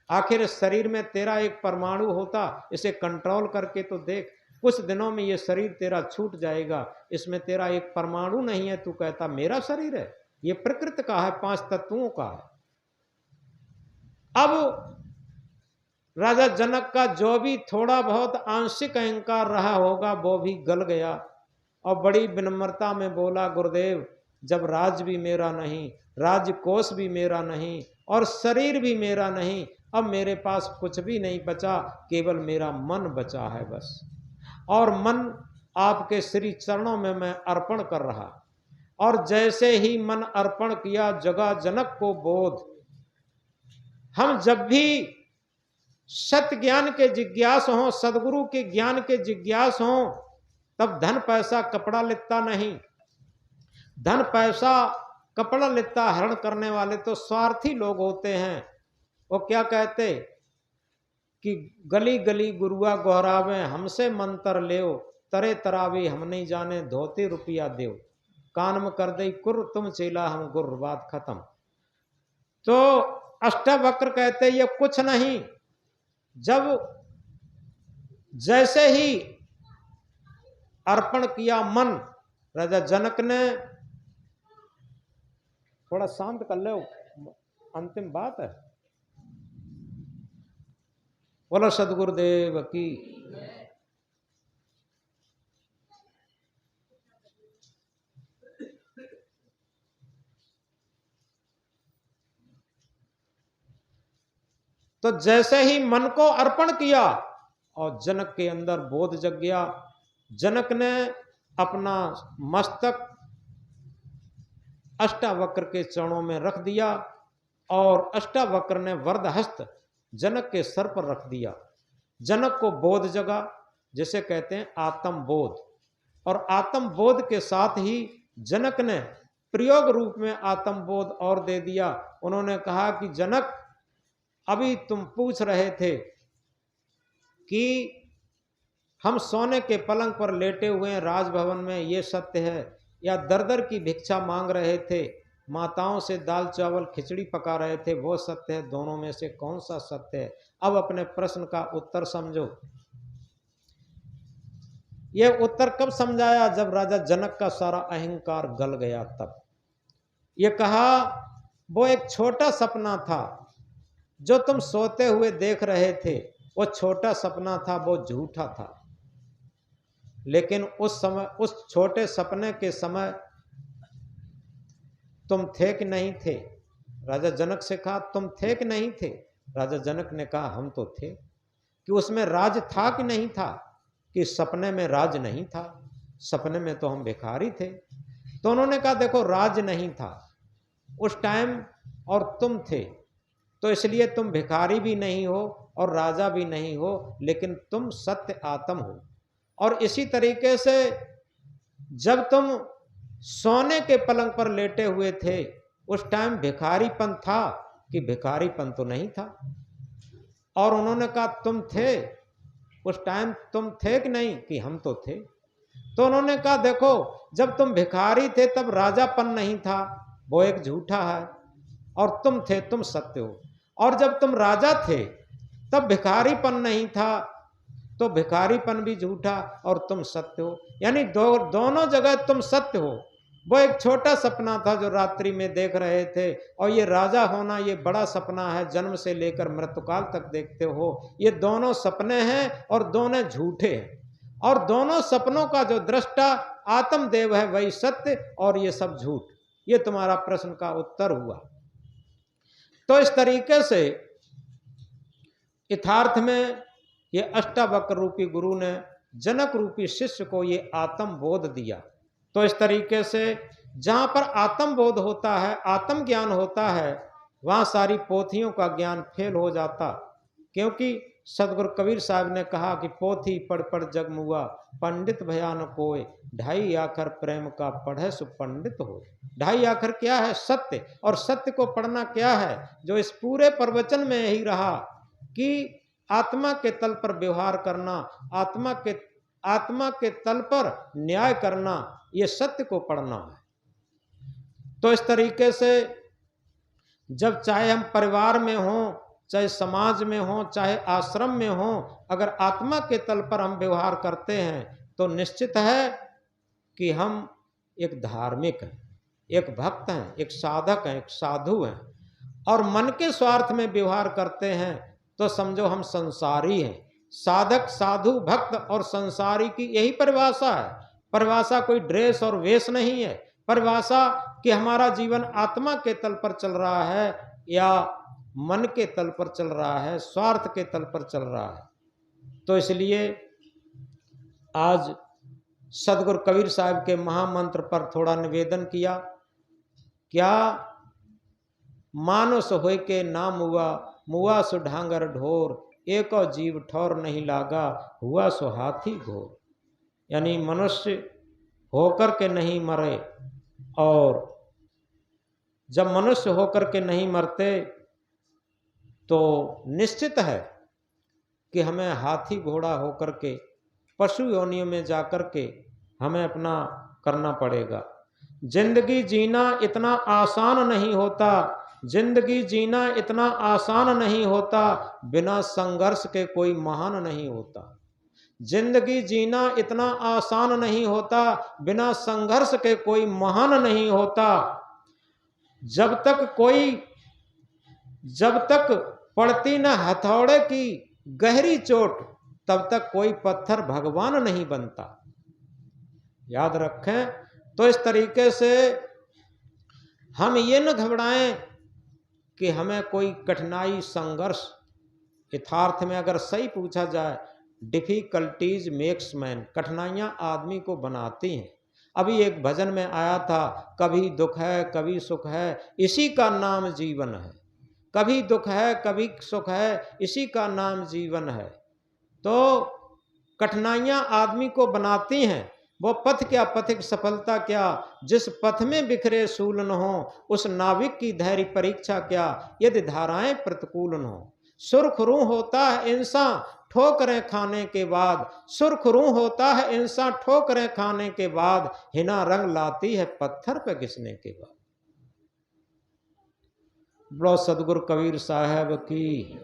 आखिर इस शरीर में तेरा एक परमाणु होता, इसे कंट्रोल करके तो देख, कुछ दिनों में ये शरीर तेरा छूट जाएगा, इसमें तेरा एक परमाणु नहीं है, तू कहता मेरा शरीर है। ये प्रकृति का है, 5 तत्वों का है। अब राजा जनक का जो भी थोड़ा बहुत आंशिक अहंकार रहा होगा, वो भी गल गया, और बड़ी विनम्रता में बोला, गुरुदेव जब राज भी मेरा नहीं, राजकोष भी मेरा नहीं, और शरीर भी मेरा नहीं, अब मेरे पास कुछ भी नहीं बचा, केवल मेरा मन बचा है बस। और मन आपके श्री चरणों में मैं अर्पण कर रहा। और जैसे ही मन अर्पण किया, जगा जनक को बोध। हम जब भी सत्य ज्ञान के जिज्ञास हों, सदगुरु के ज्ञान के जिज्ञास हों, तब धन पैसा कपड़ा लित्ता नहीं। धन पैसा कपड़ा लित्ता हरण करने वाले तो स्वार्थी लोग होते हैं। वो क्या कहते कि गली गली गुरुआ गोहरावे, हमसे मंत्र लेओ, तरे तरावे हम नहीं जाने, धोती रुपया देव, कान में कर दई कुर तुम चेला हम गुर, बात खत्म। तो अष्टावक्र कहते ये कुछ नहीं। जब जैसे ही अर्पण किया मन, राजा जनक ने, थोड़ा शांत कर लो, अंतिम बात है। बोलो सदगुरुदेव की। तो जैसे ही मन को अर्पण किया और जनक के अंदर बोध जग गया। जनक ने अपना मस्तक अष्टावक्र के चरणों में रख दिया और अष्टावक्र ने वरदहस्त जनक के सर पर रख दिया। जनक को बोध जगा, जिसे कहते हैं आत्म बोध, और आत्म बोध के साथ ही जनक ने प्रयोग रूप में आत्म बोध और दे दिया। उन्होंने कहा कि जनक, अभी तुम पूछ रहे थे कि हम सोने के पलंग पर लेटे हुए हैं राजभवन में, ये सत्य है, या दर दर की भिक्षा मांग रहे थे, माताओं से दाल चावल खिचड़ी पका रहे थे, वो सत्य है, दोनों में से कौन सा सत्य है? अब अपने प्रश्न का उत्तर समझो। यह उत्तर कब समझाया? जब राजा जनक का सारा अहंकार गल गया तब। ये कहा वो एक छोटा सपना था जो तुम सोते हुए देख रहे थे, वो छोटा सपना था, वो झूठा था। लेकिन उस समय, उस छोटे सपने के समय तुम थे कि नहीं थे? राजा जनक से कहा तुम थे कि नहीं थे? राजा जनक ने कहा हम तो थे। कि उसमें राज था कि नहीं था? कि सपने में राज नहीं था, सपने में तो हम भिखारी थे। तो उन्होंने कहा देखो, राज नहीं था उस टाइम और तुम थे, तो इसलिए तुम भिखारी भी नहीं हो और राजा भी नहीं हो, लेकिन तुम सत्य आत्म हो। और इसी तरीके से जब तुम सोने के पलंग पर लेटे हुए थे, उस टाइम भिखारीपन था कि भिखारीपन तो नहीं था? और उन्होंने कहा तुम थे, उस टाइम तुम थे कि नहीं? कि हम तो थे। तो उन्होंने कहा देखो, जब तुम भिखारी थे तब राजापन नहीं था, वो एक झूठा है, और तुम थे, तुम सत्य हो। और जब तुम राजा थे तब भिखारीपन नहीं था, तो भिखारीपन भी झूठा और तुम सत्य हो। यानी दोनों जगह तुम सत्य हो। वो एक छोटा सपना था जो रात्रि में देख रहे थे, और ये राजा होना ये बड़ा सपना है, जन्म से लेकर मृत्युकाल तक देखते हो। ये दोनों सपने हैं और दोनों झूठे हैं, और दोनों सपनों का जो दृष्टा आत्मदेव है वही सत्य, और ये सब झूठ। ये तुम्हारा प्रश्न का उत्तर हुआ। तो इस तरीके से यथार्थ में ये अष्टावक्र रूपी गुरु ने जनक रूपी शिष्य को ये आत्म बोध दिया। तो इस तरीके से जहाँ पर आत्म बोध होता है, आत्म ज्ञान होता है, वहाँ सारी पोथियों का ज्ञान फेल हो जाता। क्योंकि सदगुरु कबीर साहब ने कहा कि पोथी पढ़ पढ़ जग मुआ, पंडित भया न कोय, ढाई आखर प्रेम का पढ़े सु पंडित हो। ढाई आखर क्या है? सत्य। और सत्य को पढ़ना क्या है? जो इस पूरे प्रवचन में यही रहा कि आत्मा के तल पर व्यवहार करना, आत्मा के तल पर न्याय करना, ये सत्य को पढ़ना है। तो इस तरीके से जब चाहे हम परिवार में हों, चाहे समाज में हों, चाहे आश्रम में हों, अगर आत्मा के तल पर हम व्यवहार करते हैं तो निश्चित है कि हम एक धार्मिक हैं, एक भक्त हैं, एक साधक हैं, एक साधु हैं। और मन के स्वार्थ में व्यवहार करते हैं तो समझो हम संसारी हैं। साधक, साधु, भक्त और संसारी की यही परिभाषा है। परिभाषा कोई ड्रेस और वेश नहीं है। परिभाषा कि हमारा जीवन आत्मा के तल पर चल रहा है या मन के तल पर चल रहा है, स्वार्थ के तल पर चल रहा है। तो इसलिए आज सदगुरु कबीर साहब के महामंत्र पर थोड़ा निवेदन किया। क्या मानुष होय के नाम हुआ, मुआ सो ढांगर ढोर, एको जीव ठौर नहीं लागा, हुआ सो हाथी घोर। यानी मनुष्य होकर के नहीं मरे, और जब मनुष्य होकर के नहीं मरते तो निश्चित है कि हमें हाथी घोड़ा होकर के पशु योनियों में जाकर के हमें अपना करना पड़ेगा। जिंदगी जीना इतना आसान नहीं होता, जिंदगी जीना इतना आसान नहीं होता, बिना संघर्ष के कोई महान नहीं होता। जिंदगी जीना इतना आसान नहीं होता, बिना संघर्ष के कोई महान नहीं होता। जब तक पड़ती न हथौड़े की गहरी चोट, तब तक कोई पत्थर भगवान नहीं बनता। याद रखें। तो इस तरीके से हम ये न घबराएं कि हमें कोई कठिनाई, संघर्ष, यथार्थ में अगर सही पूछा जाए डिफिकल्टीज मेक्स मैन, कठिनाइयाँ आदमी को बनाती हैं। अभी एक भजन में आया था, कभी दुख है कभी सुख है, इसी का नाम जीवन है। कभी दुख है कभी सुख है, इसी का नाम जीवन है। तो कठिनाइयाँ आदमी को बनाती हैं। वो पथ क्या पथिक सफलता क्या, जिस पथ में बिखरे सूल न हो, उस नाविक की धैर्य परीक्षा क्या, यदि धाराएं प्रतिकूल न हो। सुरखरू होता है इंसान ठोकरें खाने के बाद, सुरखरू होता है इंसान ठोकरें खाने के बाद, हिना रंग लाती है पत्थर पे घिसने के बाद। बोलो सदगुरु कबीर साहब की।